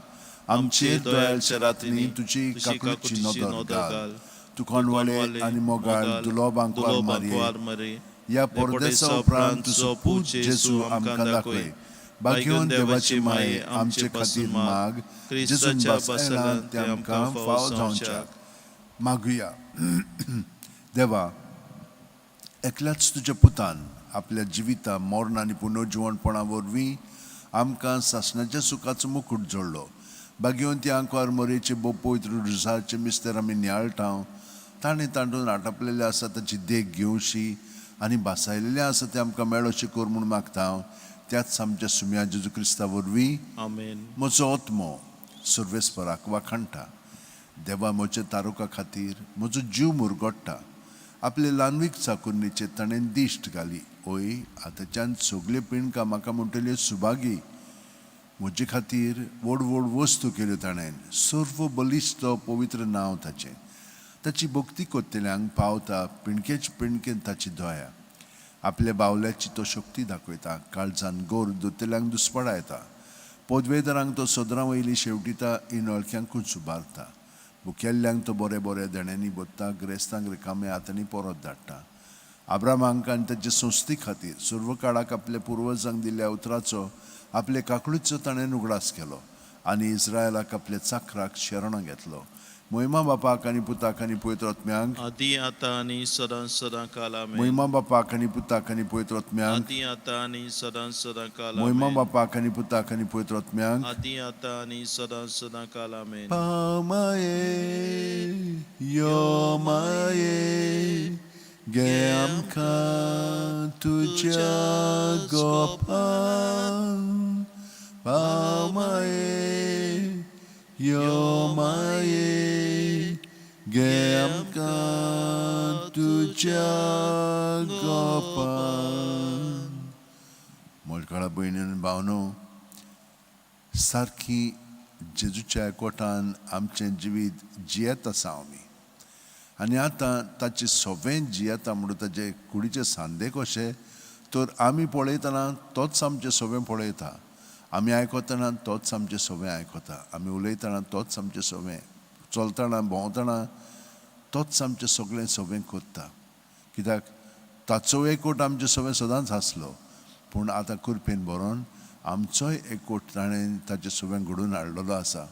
आमचेर दयाळच्या रात्रीनी तुजी काकुळीची नदर घाल. तू कोणवाले आनी मोगाळ दुलोब आंकवार मारये. या परदेसा उपरांत तुजो पूत जेजू आमकां दाखय. बागेवन देवाची माये आमचे खातीर माग. जेजून बसयलां ते आमकां फाव जावच्याक. मागुया. देवा, एकल्याच तुज्या पुतान आपल्या जिविता मरण आनी पुनर्जीवनपणा वरवीं आमकां सासणाच्या सुखाचो मुकुट जोडलो. बागेवन त्या आंकवार मोरेचे बो पवित्र रुजाचे मिस्तर आमी नियाळटाव. ताणें तांडून आटापलेले आसा ताची देख घेवशी आनी बासायलेले आसा ते आमकां मेळोशें कर म्हूण मागता. त्याच आमच्या सुम्या जेजू क्रिस्ता वरवीं आमेन. म्हजो आत्मो सर्वेस्पराक वाखणटा. देवा, म्हज्या तारुका खातीर म्हजो जीव मुरगोडटा. आपले ल्हानवीक चाकुर्णीचे ताणें दिश्ट घाली. ओय, आतांच्यान सगळे पिणकां म्हाका म्हणटल्यो सुभागी. म्हजे खातीर व्हड व्हड वस्तू केल्यो ताणें. सर्व बलिश्ट पवित्र नांव ताचें. ताची भक्ती कोत्तेल्यांक पावता. पिणकेच पिणकेन ताची दया. आपल्या बावल्याची तो शक्ती दाखयता. काळजान गोर दोतेल्यांक दुस्पडा येता. पदवेदारांक तो सदरां वयली शेवटिता. इनळक्यांकूच उबारता. भुकेल्ल्यांक तो बरे बरे देण्यांनी बोत्ता. ग्रेस्तांक रिकामे हातांनी परत धाडटा. आब्रामांक आनी ताचे संस्थे खातीर सर्व काळाक आपल्या पुर्वजांक दिल्ल्या उतराचो आपले काकुळीचो ताणें उगडास केलो आनी इस्रायलाक आपल्या चाकराक शरण घेतलो. मोहिमा बापाक आनी पुताक आनी पवित्र आत्म्यांक. आदी आता आणि सदा काल आमेन. मोहिमा बापाक आनी पुताक आनी पवित्र आत्म्यांक. आदी आता आणि सदा काल मोहिमा आमेन. बापाक आनी पुताक आनी पवित्र आत्म्यांक. आदी आता आणि सदा काल आमेन. पामाये यो माये गे आमकां तुज्या गोपान. पामाये यो माये गे आमकां तुज्या गोपान. मोलकाळा भयणीन भावनो, सारकी जेजूच्या एकवटान आमचें जिवीत जियेत आसा आमी. आनी आतां ताचें सवें जियेता म्हणून ताचे कुडीचे सांदे कशे, तर आमी पळयतना तोच आमचें सवें पळयता. आमी आयकतना तोच आमचें सवें आयकता. आमी उलयतना तोच आमचें सवें, चलतना भोंवतना तोच आमचें सगळें सवें करता. कित्याक ताचो एकवट आमचें सवें सदांच आसलो, पूण आतां कृपेन बरोवन आमचोय एकवट ताणें ताचें सवें घडोवन हाडलेलो आसा.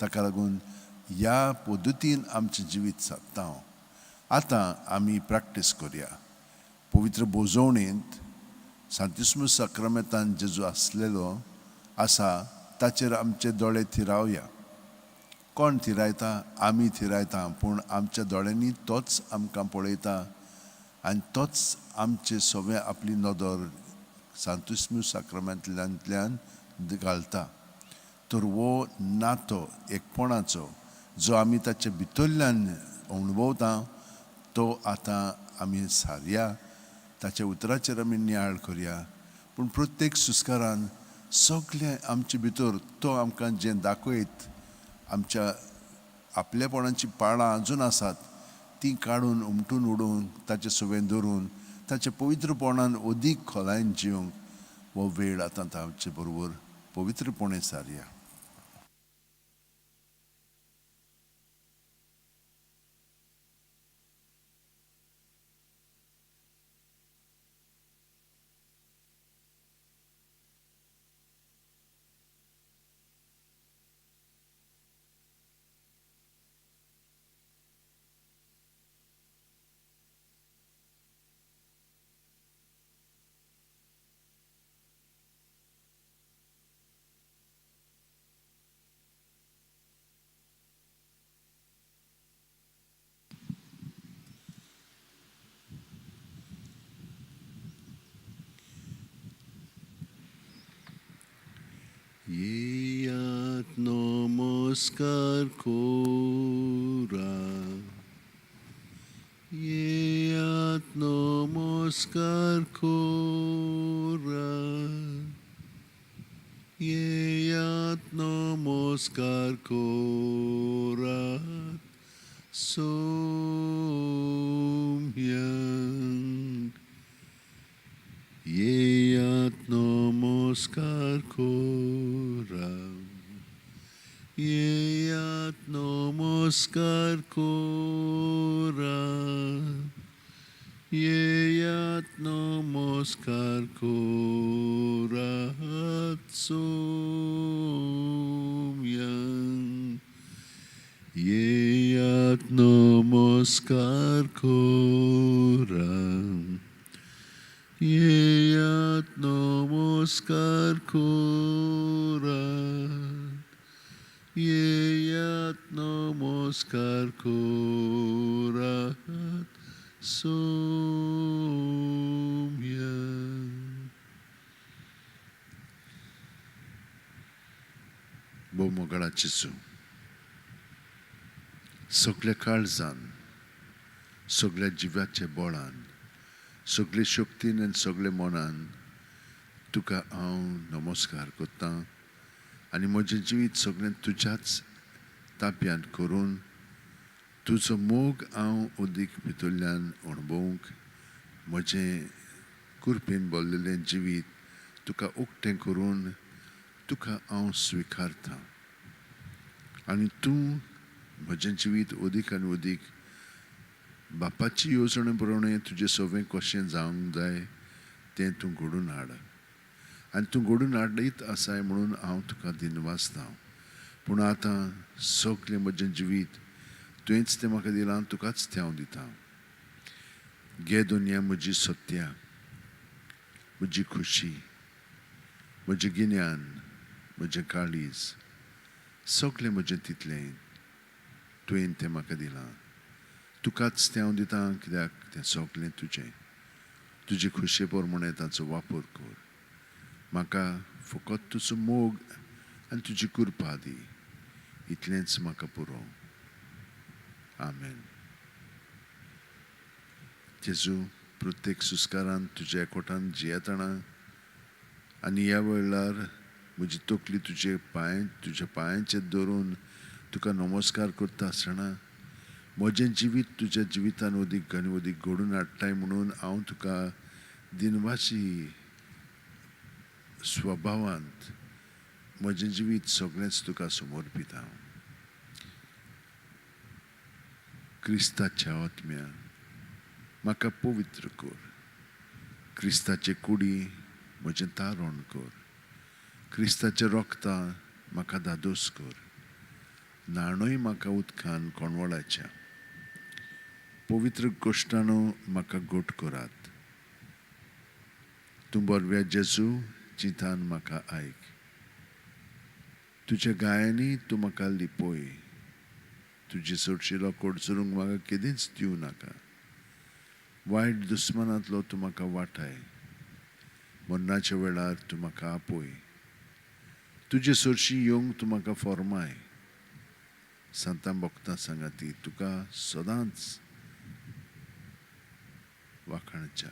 ताका लागून ह्या पद्दतीन आमचें जिवीत सादता हांव. आतां आमी प्रॅक्टीस करया. पवित्र बोजवणेंत सांतिस्मू साक्रामेंतान जेजू आसलेलो आसा ताचेर आमचे दोळे थिरावया. कोण थिरायता? आमी थिरायता, पूण आमच्या दोळ्यांनी तोच आमकां पळयता आनी तोच आमचे सवें आपली नदर सांतिस्मू साक्रामेंतांतल्यान घालता. तर वो नातो एकपणाचो जो आमी ताचे भितरल्यान अणभवता, तो आतां आमी सारया. ताच्या उतराचेर आमी नियाळ करया. पूण प्रत्येक सुस्कारान सगळें आमचे भितर तो आमकां जें दाखयत, आमच्या आपलेपणाची पाळां अजून आसात तीं काडून उमटून उडोवन ताचे सवें धरून ताच्या पवित्रपणान अदीक खोलायेन जिवंक हो वेळ आतां ताचे बरोबर पवित्रपणे सारया. येयात नमस्कार कोरा, येयात नमस्कार कोरा, येयात नमस्कार कोरात सोम्यांक. येयात नमस्कार कोरा, येयात नमस्कार कोरा, येयात नमस्कार कोरात सोम्यांक. येयात नमस्कार कोरा, येयात नमस्कार कोरात, येयात नमस्कार कोरात सोम्यांक. भोव मोगाळा जेजू, सगळ्या काळजान, सगळ्या जिव्याच्या बळान, सगळे शक्तीन आनी सगळे मनान तुका हांव नमस्कार करतां आनी म्हजें जिवीत सगळें तुज्याच ताब्यांत करून तुजो मोग हांव अदीक भितरल्यान अणभवूंक म्हजें कृपेन भरलेलें जिवीत तुका उक्तें करून तुका हांव स्विकारतां. आनी तूं म्हजें जिवीत अदीक आनी अदीक बापाची येवजणे प्रमाणे तुजें सवें कशें जावंक जाय तें तूं घडोवन हाड. आनी तूं घडोवन हाडीत आसाय म्हणून हांव तुका दिनवासतां. पूण आतां सगळें म्हजें जिवीत तुवेंच तें म्हाका दिलां, तुकाच तें हांव दितां. घे दुनिया म्हजी सत्या, म्हजी खुशी, म्हजें गिन्यान, म्हजें काळीज, सगळें म्हजें तितलें तुवें तें म्हाका दिलां. तुकाच तें हांव दितां, कित्याक तें सगळें तुजें. तुजे खुशे प्रमाणे ताचो वापर कर. म्हाका फकत तुजो मोग आनी तुजी कृपा दी, इतलेंच म्हाका पुरो. आमेन. जेजू, प्रत्येक सुस्कारान तुज्या एकवटान जियेतना आनी ह्या वेळार म्हजी तकली तुज्या पांयांचेर दवरून तुका नमस्कार करता आसतना म्हजें जिवीत तुज्या जिवितान अदीक आनी अदीक घडून हाडटाय म्हणून हांव तुका दिनवासी स्वभावांत म्हजें जिवीत सगळेंच तुका समर्पिता. क्रिस्ताच्या आत्म्या म्हाका पवित्र कर. क्रिस्ताचे कुडी म्हजें तारण कर. क्रिस्ताच्या रोगतां म्हाका धादोस कर. न्हाणय म्हाका उदकान कोणवळाच्या. पवित्र गोश्टानो म्हाका घोट करात. तूं बरव्या जेजू चिंतान म्हाका आयक. तुज्या गायांनी तूं म्हाका लिपय. तुजी सोडशिलो कोडचरूंक म्हाका केदींच दिवं नाका. वायट दुस्मानांतलो तूं म्हाका वाटाय. मरणाच्या वेळार तूं म्हाका आपय. तुजे सोडशी येवंक तूं म्हाका फॉर्माय. सांतां भक्तां सांगाती तुका सदांच वाखाणच्या.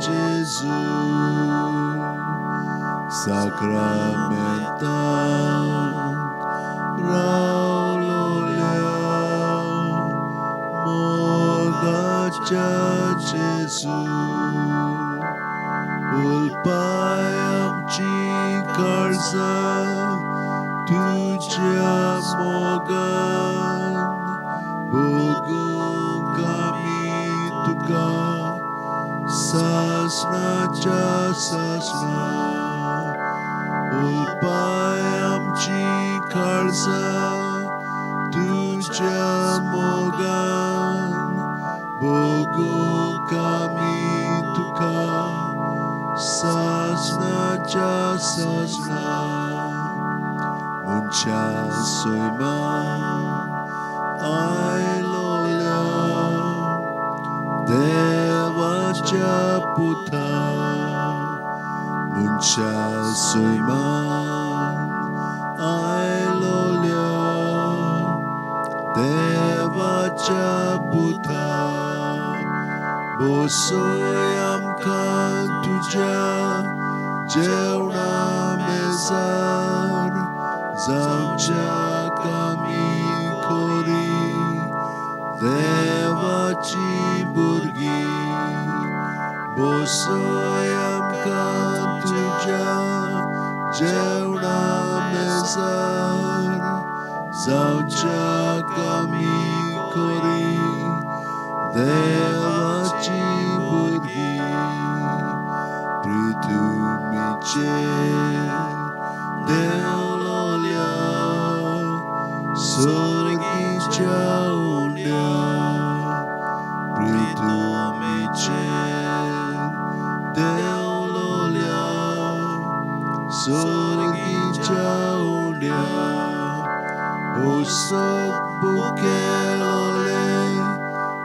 Gesù sacramental raulolea mogacha Gesù ulpayam ci karza tuja मोगान भोगूंक आमी तुका सासणाच्या सासणा उपाय आमची काळजां तुझ्या मोगान भोगूंक आमी तुका सासणाच्या सासणा मुनच्या सोयमान आयलोल्या देवाच्या पुता मुनच्या सोयमान आयलोल्या देवाच्या पुता बोसोय आमकां तुज्या जेवणा मेजार जावच्या आमी खोरी देवाची भुरगीं बोसोय आमकां तुज्या जेवणा मेजार जावच्या आमी खोरी देवाची भुरगीं पृथ्वीचे देवलोल्या स्वर्गीच्या उंड्या पृथ्वीचे देवलोल्या स्वर्गीच्या उंड्या ओसोक बुकेलोले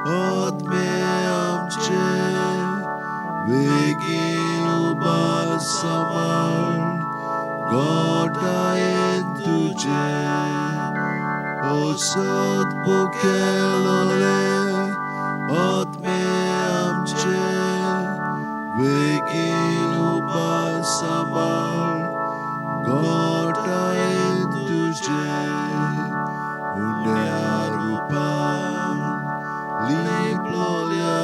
आत्मे आमचे वेगीन उबार सांबाळ गोठायेन तुजे ओसोक बुकेलोले आत्मे आमचे वेगीन उबार सांबाळ गोठायेन तुजे उंड्या रुपान लिपलोल्या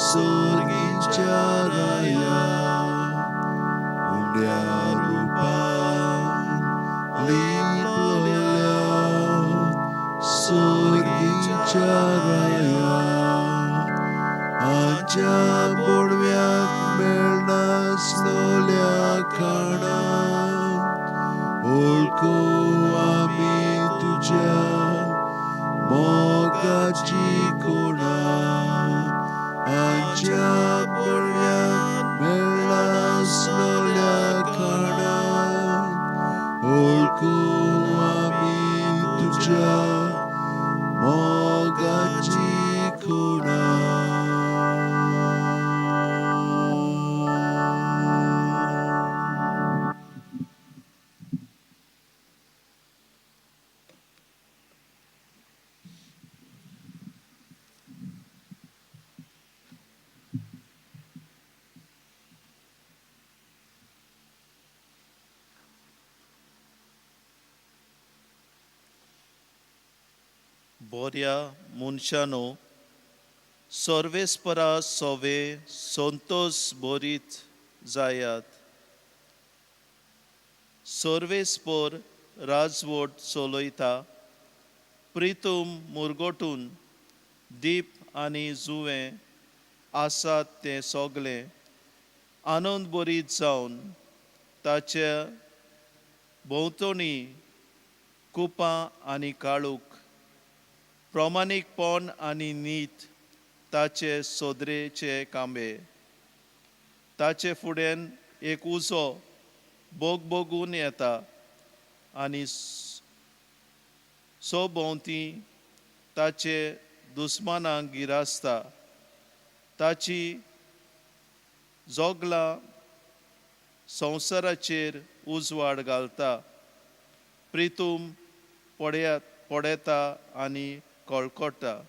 स्वर्गीच्या राया उंड्या रुपान लिपलोल्या स्वर्गीच्या राया आमच्या बोडव्याक मेळनासलोल्या काणांत ओळखू आमी तुज्या मोगाची कोणा आमच्या बोडव्याक मेळनासलोल्या काणांत ओळखू आमी तुज्या मोगाची कोणा बोऱ्या मनशानो सर्वेस्परा सोवे संतोष बोरीत जायात सर्वेस्पर राजवट चलयता प्रितूम मुरगोटून दीप आनी जुवें आसात तें सोगलें आनंद बोरीत जावन ताच्या भोंवतणी कुपां आनी काळूक प्रामाणीकपण आनी नीत ताचे सोदरेचे कांबे ताचे फुड्यान एक उजो बोगून येता आनी सोभोवती ताचे दुस्मानांक गिरासता ताची जोगलां संवसाराचेर उजवाड घालता प्रितूम पडेता आनी कळकटा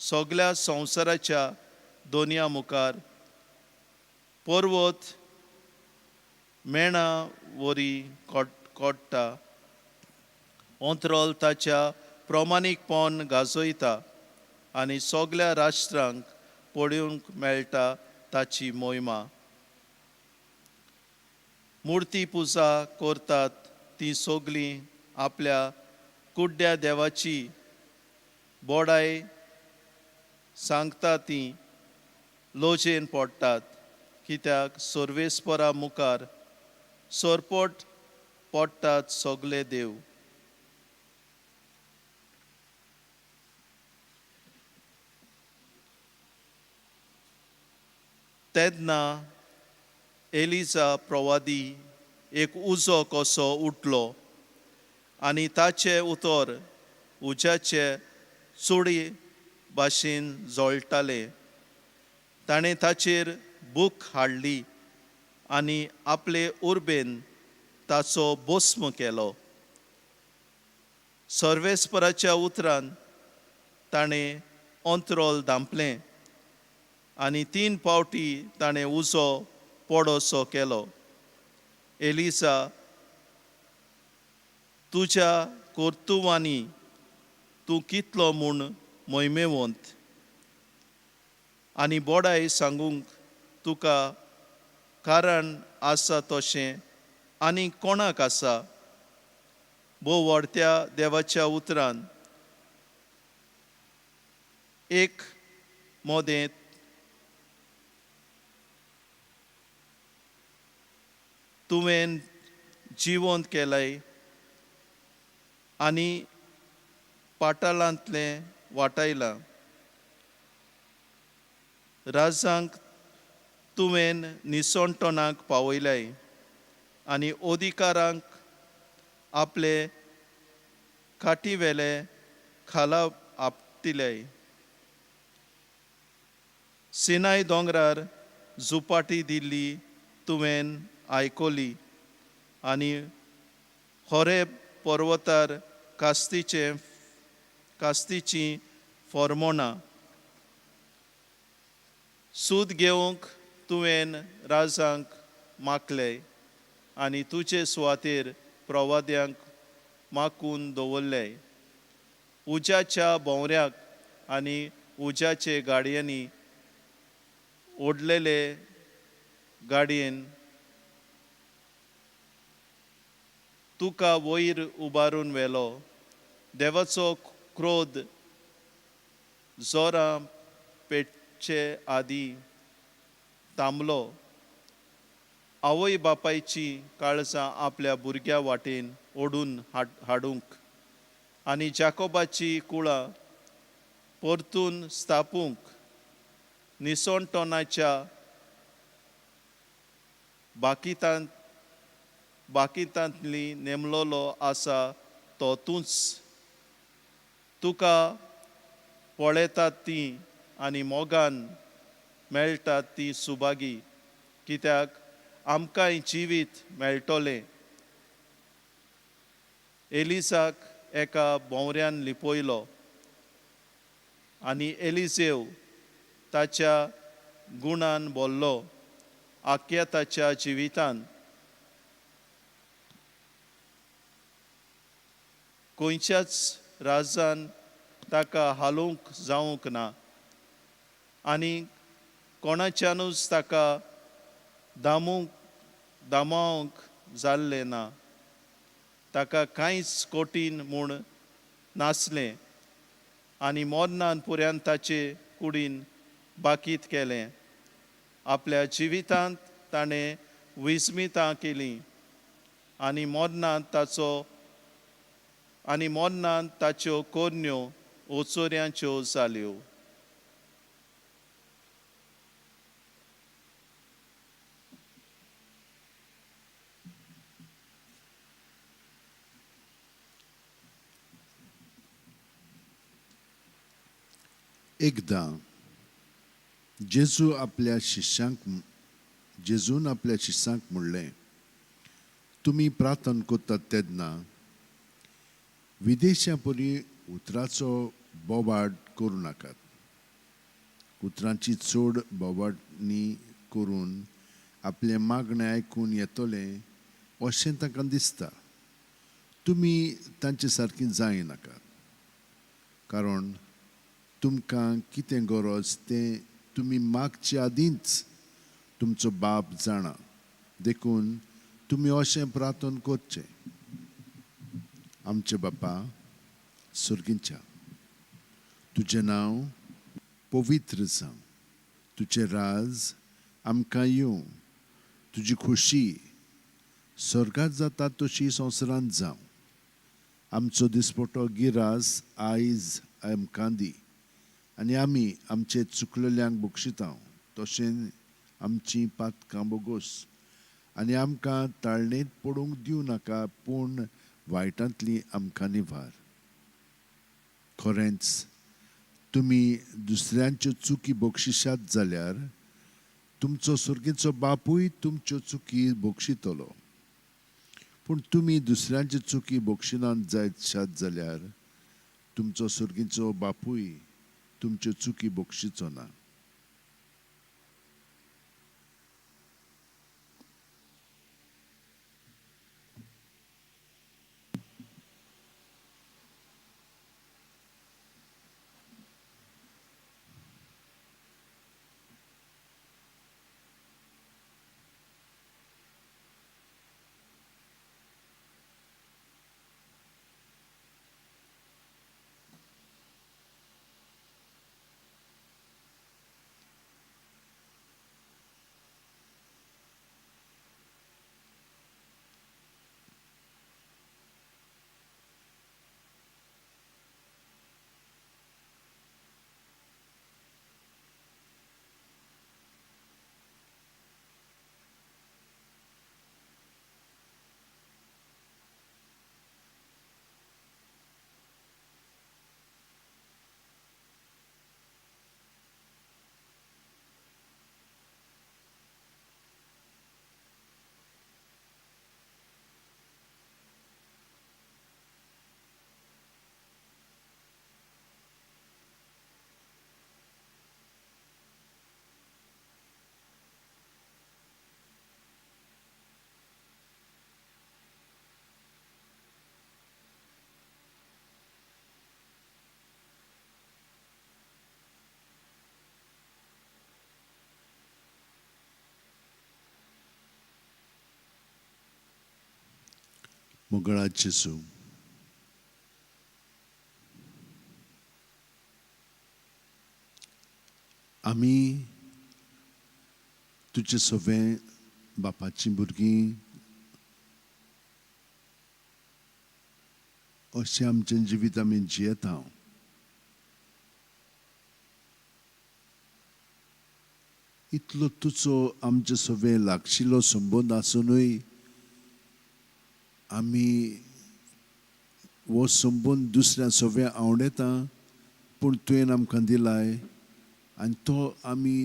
सगळ्या संवसाराच्या दोनया मुखार पर्वत मेणा वरी कोडटा अंतरोल ताच्या प्रामाणीकपण गाजयता आनी सगळ्या राष्ट्रांक पळोवंक मेळटा ताची मोहिमा मूर्ती पुजा करतात ती सोगलीं आपल्या कुड्ड्या देवाची बोडाय सांगता ती लोजेन पडटात, कित्याक सर्वेस्परा मुखार सोरपोट पडटात सोगले देव. तेन्ना एलिजा प्रवादी एक उजो कसो उठलो आनी ताचे उतर उज्याचे चुडी भाशेन जळटाले. ताणें ताचेर भूक हाडली आनी आपले उर्बेन ताचो भस्म केलो. सर्वेस्पराच्या उतरान ताणें अंत्रोल धांपलें आनी 3 फावटी ताणें उजो पडोसो केलो. एलिजा, तुज्या कर्तुवांनी तूं कितलो म्हूण मोहिमेवंत, आनी बोडाय सांगूंक तुका कारण आसा तशें आनी कोणाक आसा. भोव व्हडत्या देवाच्या उतरान एक मोदें तुवें जिवंत केलाय आनी पाताळांतलें वाटायलां. राजांक तुवें निसंतोणाक पावयल्याय आनी अधिकारांक आपले खाटीवेले खाला आपटिल्याय. सिनाय दोंगरार झुपाटी दिल्ली तुवें आयकोली आनी होरेब पर्वतार कास्तीची फॉर्मोना. सूद घेवंक तुवें राजांक मागलें आनी तुजे सुवातेर प्रवाद्यांक मागून दवरलें. उज्याच्या भोवऱ्याक आनी उज्याचे गाडयांनी ओडलेले गाडयेन तुका वयर उबारून व्हेलो. देवाचो क्रोध जोरा पेटचे आदी थांबलो. आवय बापायची काळजां आपल्या भुरग्या वाटेन ओडून हाडूंक आनी जाकोबाची कुळां परतून स्थापूंक निसंतोणाच्या बाकीतांतली नेमलोलो आसा तो तूंच. तुका पळयतात ती आनी मोगान मेळटात ती सुभागी, कित्याक आमकांय जिवीत मेळटोलें. एलिजाक एका भोवऱ्यान लिपयलो आनी एलिजेव ताच्या गुणान बोल्लो आख्या ताच्या जिवितान. खंयच्याच राजान ताका हालोवंक जावंक ना आनी कोणाच्यानूच ताका दामावंक जाल्लें ना. ताका कांयच कठीण म्हूण नासलें आनी मोरनान पुर्यान ताचे कुडीन बाकीत केलें. आपल्या जिवितांत ताणें विस्मितां केलीं आनी मोरनांत ताच्यो कोरन्यो ओचोऱ्यांच्यो जाल्यो. एकदां जेजून आपल्या शिश्यांक म्हणलें, तुमी प्रार्थना करतात तेन्ना विदेशां परी उतराचो बोबाड करूं नाकात. उतरांची चड बोबाडणी करून आपले मागणें आयकून येतलें अशें तांकां दिसता. तुमी तांचे सारकीं जाय नाकात, कारण तुमकां कितें गरज तें तुमी मागचे आदींच तुमचो बाप जाणा. देखून तुमी अशें प्रार्थना करचें, आमचे बापा सुर्गींच्या, तुजें नांव पवित्र जावं, तुजें राज आमकां येवं, तुजी खुशी स्वर्गांत जाता तशी संवसारांत जावं. आमचो दिसपटो गिरास आयज आमकां दी, आनी आमी आमचे चुकलेल्यांक बक्षितांव तशें आमची पातकां बोगोस, आनी आमकां ताळणेंत पडूंक दिवं नाका, पूण वायटांतली आमकां निवार. खरेंच तुमी दुसऱ्यांच्यो चुकी बक्षिशात जाल्यार तुमचो सुर्गेचो बापूय तुमच्यो चुकी बक्षितलो. पूण तुमी दुसऱ्यांच्यो चुकी बक्षिनांत जायत जाल्यार तुमचो सुर्गेचो बापूय तुमच्यो चुकी बक्षिचो ना. मोगळा जेजू, आमी तुजे सवे बापाची भुरगीं अशें आमचें जिवीत आमी जियेता. इतलो तुजो आमचे सवे लागशिल्लो संबंद आसुनूय आमी हो संबंद दुसऱ्या सगळ्या आवडटा, पूण तुवें आमकां दिलाय आनी तो आमी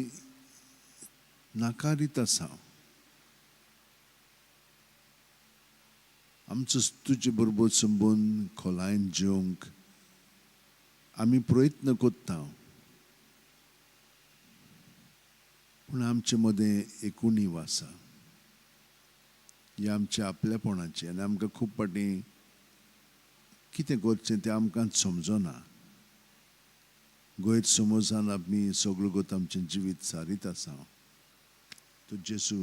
नाकारीत आसा. आमचो तुजे बरोबर संबंद खोलायेन जिवंक आमी प्रयत्न करता, पूण आमचे मदें एक उणीव आसा. ही आमच्या आपलेपणाची, आनी आमकां खूब फाटी कितें करचें तें आमकांच समजना. गैरसमजान आमी सगळो गत आमचें जिवीत सारीत आसा. तो जेजू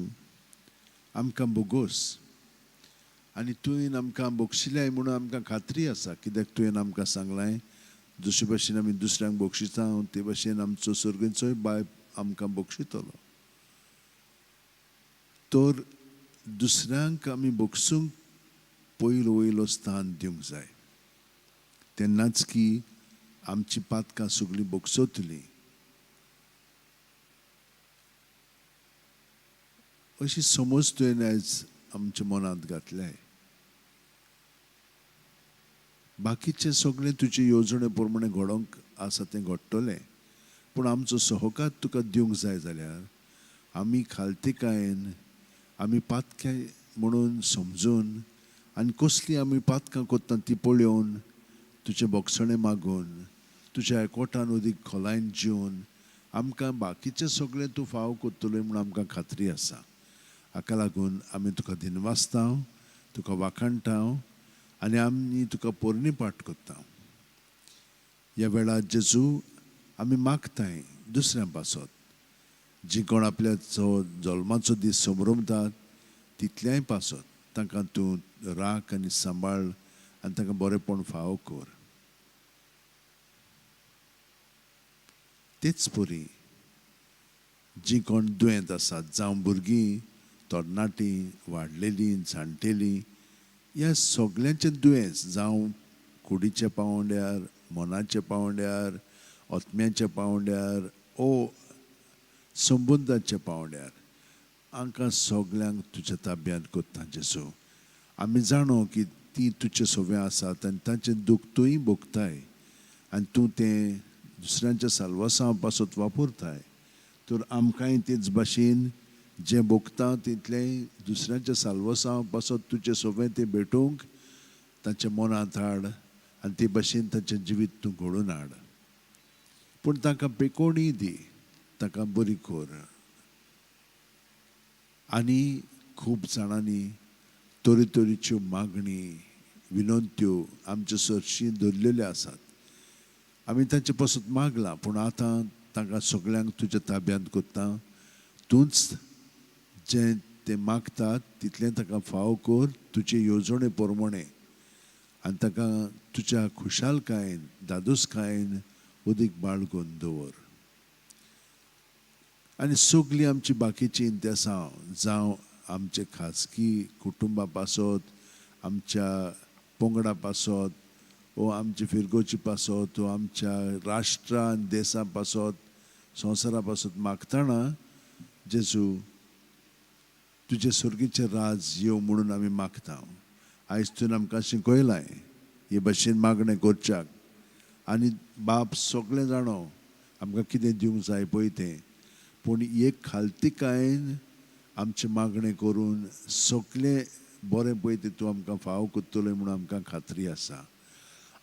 आमकां बोगोस, आनी तुवें आमकां बक्षिल्ल्याय म्हणून आमकां खात्री आसा, कित्याक तुवें आमकां सांगलां जशे भशेन आमी दुसऱ्यांक बक्षिता ते भशेन आमचो सुर्गेचोय बाब आमकां बक्षितलो. तर दुसऱ्यांक आमी बक्षूंक पयलो स्थान दिवंक जाय, तेन्नाच की आमची पातकां सगळीं बक्षतलीं. अशी समज तुवें आयज आमच्या मनांत घातल्या. बाकीचे सगळें तुजे येवजणे प्रमाणे घडोवंक आसा तें घडटलें, पूण आमचो सहकार तुका दिवंक जाय जाल्यार आमी खालतीकायेन आमी पातकां म्हणून समजून आनी कसलीं आमी पातकां करता ती पळोवन तुजें बक्षणें मागून तुज्या एकवटान उदीक खोलायेन जिवन आमकां बाकीचें सगळें तूं फाव करतलो म्हूण आमकां खात्री आसा. हाका लागून आमी तुका दिनवासता, तुका वाखाणटा आनी आमी तुका पोरणी पाठ करता. ह्या वेळार जेजू आमी मागताय दुसऱ्यां पासत, जी कोण आपल्याचो जल्माचो दीस संभ्रमतात तितल्याय पासत तांकां तूं राख आनी सांबाळ आनी ताका बरेपण फावो कर. तेच परी जी कोण दुयेंत आसात, जावं भुरगीं, तरणाटीं, वाडलेलीं, जाणटेलीं, ह्या सगळ्यांचें दुयेंस जावं कुडीच्या पांवड्यार, मनाच्या पांवड्यार, आत्म्याच्या पांवड्यार ओ संबंदाच्या पांवड्यार आमकां सगळ्यांक तुज्या ताब्यांत कोत्ता जेसू. आमी जाणो की ती तुजे सोबे आसात आनी तांचें दूख तूंय भोगताय आनी तूं तें दुसऱ्यांच्या साल्वासा पासत वापरताय. तर आमकांय तेच भाशेन जें भोगता तितलें दुसऱ्यांच्या साल्वासा पासत तुजे सोबे तें भेटूंक तांच्या मनांत हाड आनी ते भाशेन तांचें जिवीत तूं घडोवन हाड. पूण ताका पेकोवणी दी, ताका बरी कर. आनी खूब जाणांनी तरेतरेच्यो मागणी विनंत्यो आमचे सरशी धरलेल्यो आसात. आमी तांचे पासत मागलां, पूण आतां तांकां सगळ्यांक तुज्या ताब्यांत कोत्ता. तूंच जें ते मागतात तितलें ताका फावो कर तुजे येवजणे प्रमाणे आनी ताका तुज्या खुशालकायेन दादोसकायेन उदीक बाळगून दवर. आनी सगळीं आमची बाकीची इंतेसां जावं आमचे खाजगी कुटुंबा पासत, आमच्या पंगडा पासत वो आमच्या फिरगोची पासत वो आमच्या राष्ट्रा आनी देशा पासत संवसारा पासत मागतना जेजू तुजे सुर्गीचें राज येव म्हणून आमी मागता. आयज तुवें आमकां शिकयलां हे भाशेन मागणें करच्याक. आनी बाप सगळें जाणो आमकां कितें दिवंक जाय पळय तें, पूण एक खालतीकायेन आमचें मागणें करून सगळें बरें पळय तें तूं आमकां फावो कोत्तलो म्हणून आमकां खात्री आसा.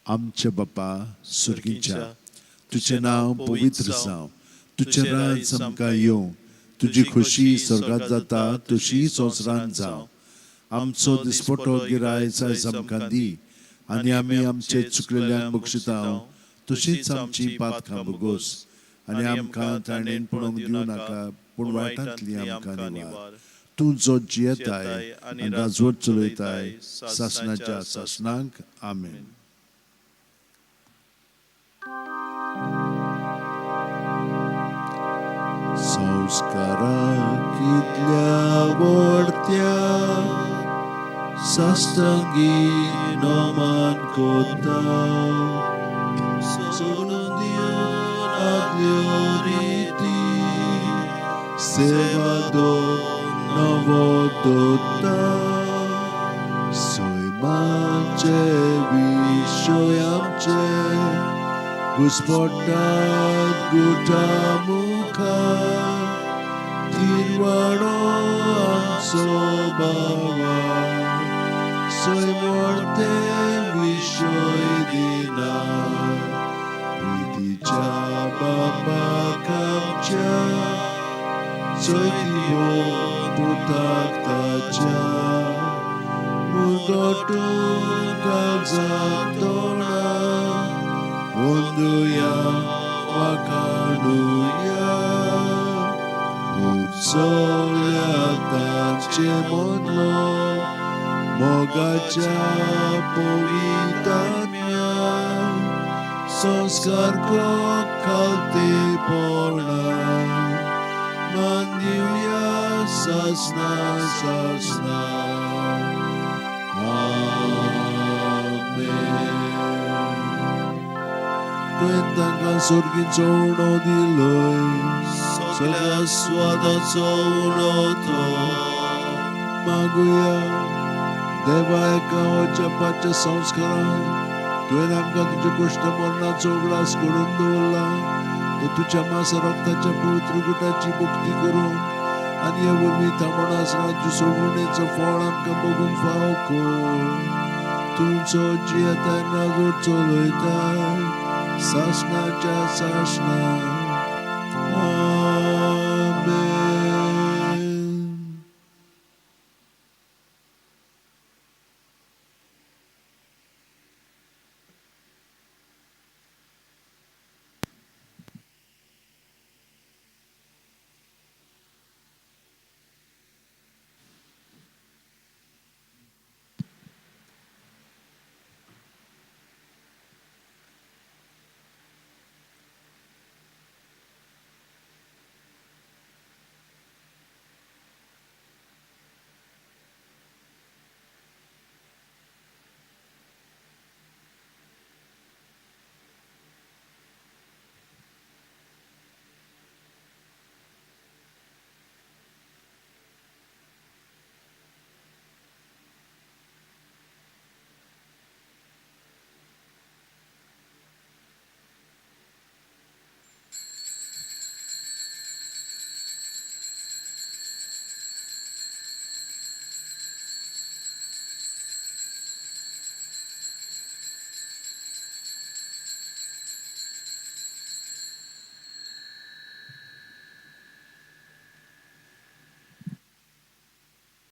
आमचे बापा सुर्गीच्या, तुजें नांव पवित्र जावं, तुजें राज आमकां येवं, तुजी खुशी स्वर्गांत जाता तशी संवसारांत जावं. आमचो दिसपटो गिरायज आयज आमकां दी आनी आमी आमचे चुकलेल्यांक बक्षिता तशींच आमची पातकां भोगोस आनी आमकां ताणेन पडोवंक दिवं नाका, पूण वायटांतली आमकां निवार. तूं जो जियेताय आनी राजवट चलयताय सासणाच्या सासणांक. आमेन. संस्कारांक कितल्या वडत्या साश्टांगी नोमान कोत्ता, सोडून दिवन आदल्यो रिती सेवा दो नवो दोत्ता. सैमांचे विशय आमचे घुस्पटात गुटा मुखार तिरवाडो आमचो बाबा सैमोडते विशय दिना. प्रितीच्या बापाक आमच्या चैतियो पुताक ताच्या मुगोटून काळजाक तोणा वंदुया वाखाणुया. उचोल्या तांचे मोदलो मोगाच्या पवित्रात्म्या संस्कार खालतेपणा मान दिवया सासना सासना. तुवें तांकां सुर्गीचो उणो दिलोय, सगळ्या स्वादाचो उणो तो. मागुया देवा एका जपाच्या संस्कारान तुवें आमकां तुज्या कश्ट मरणाचो उगडास करून दवरला. तो तुज्या मास रक्ताच्या पवित्र गुटाची मुक्ती करून आनी ह्या वरवीं तामणास राज्य सोडवणेचो फळ आमकां भोगूंक फावो कर. तुमचो जियेताय राजवट चलयताय सासणाच्या सासणां.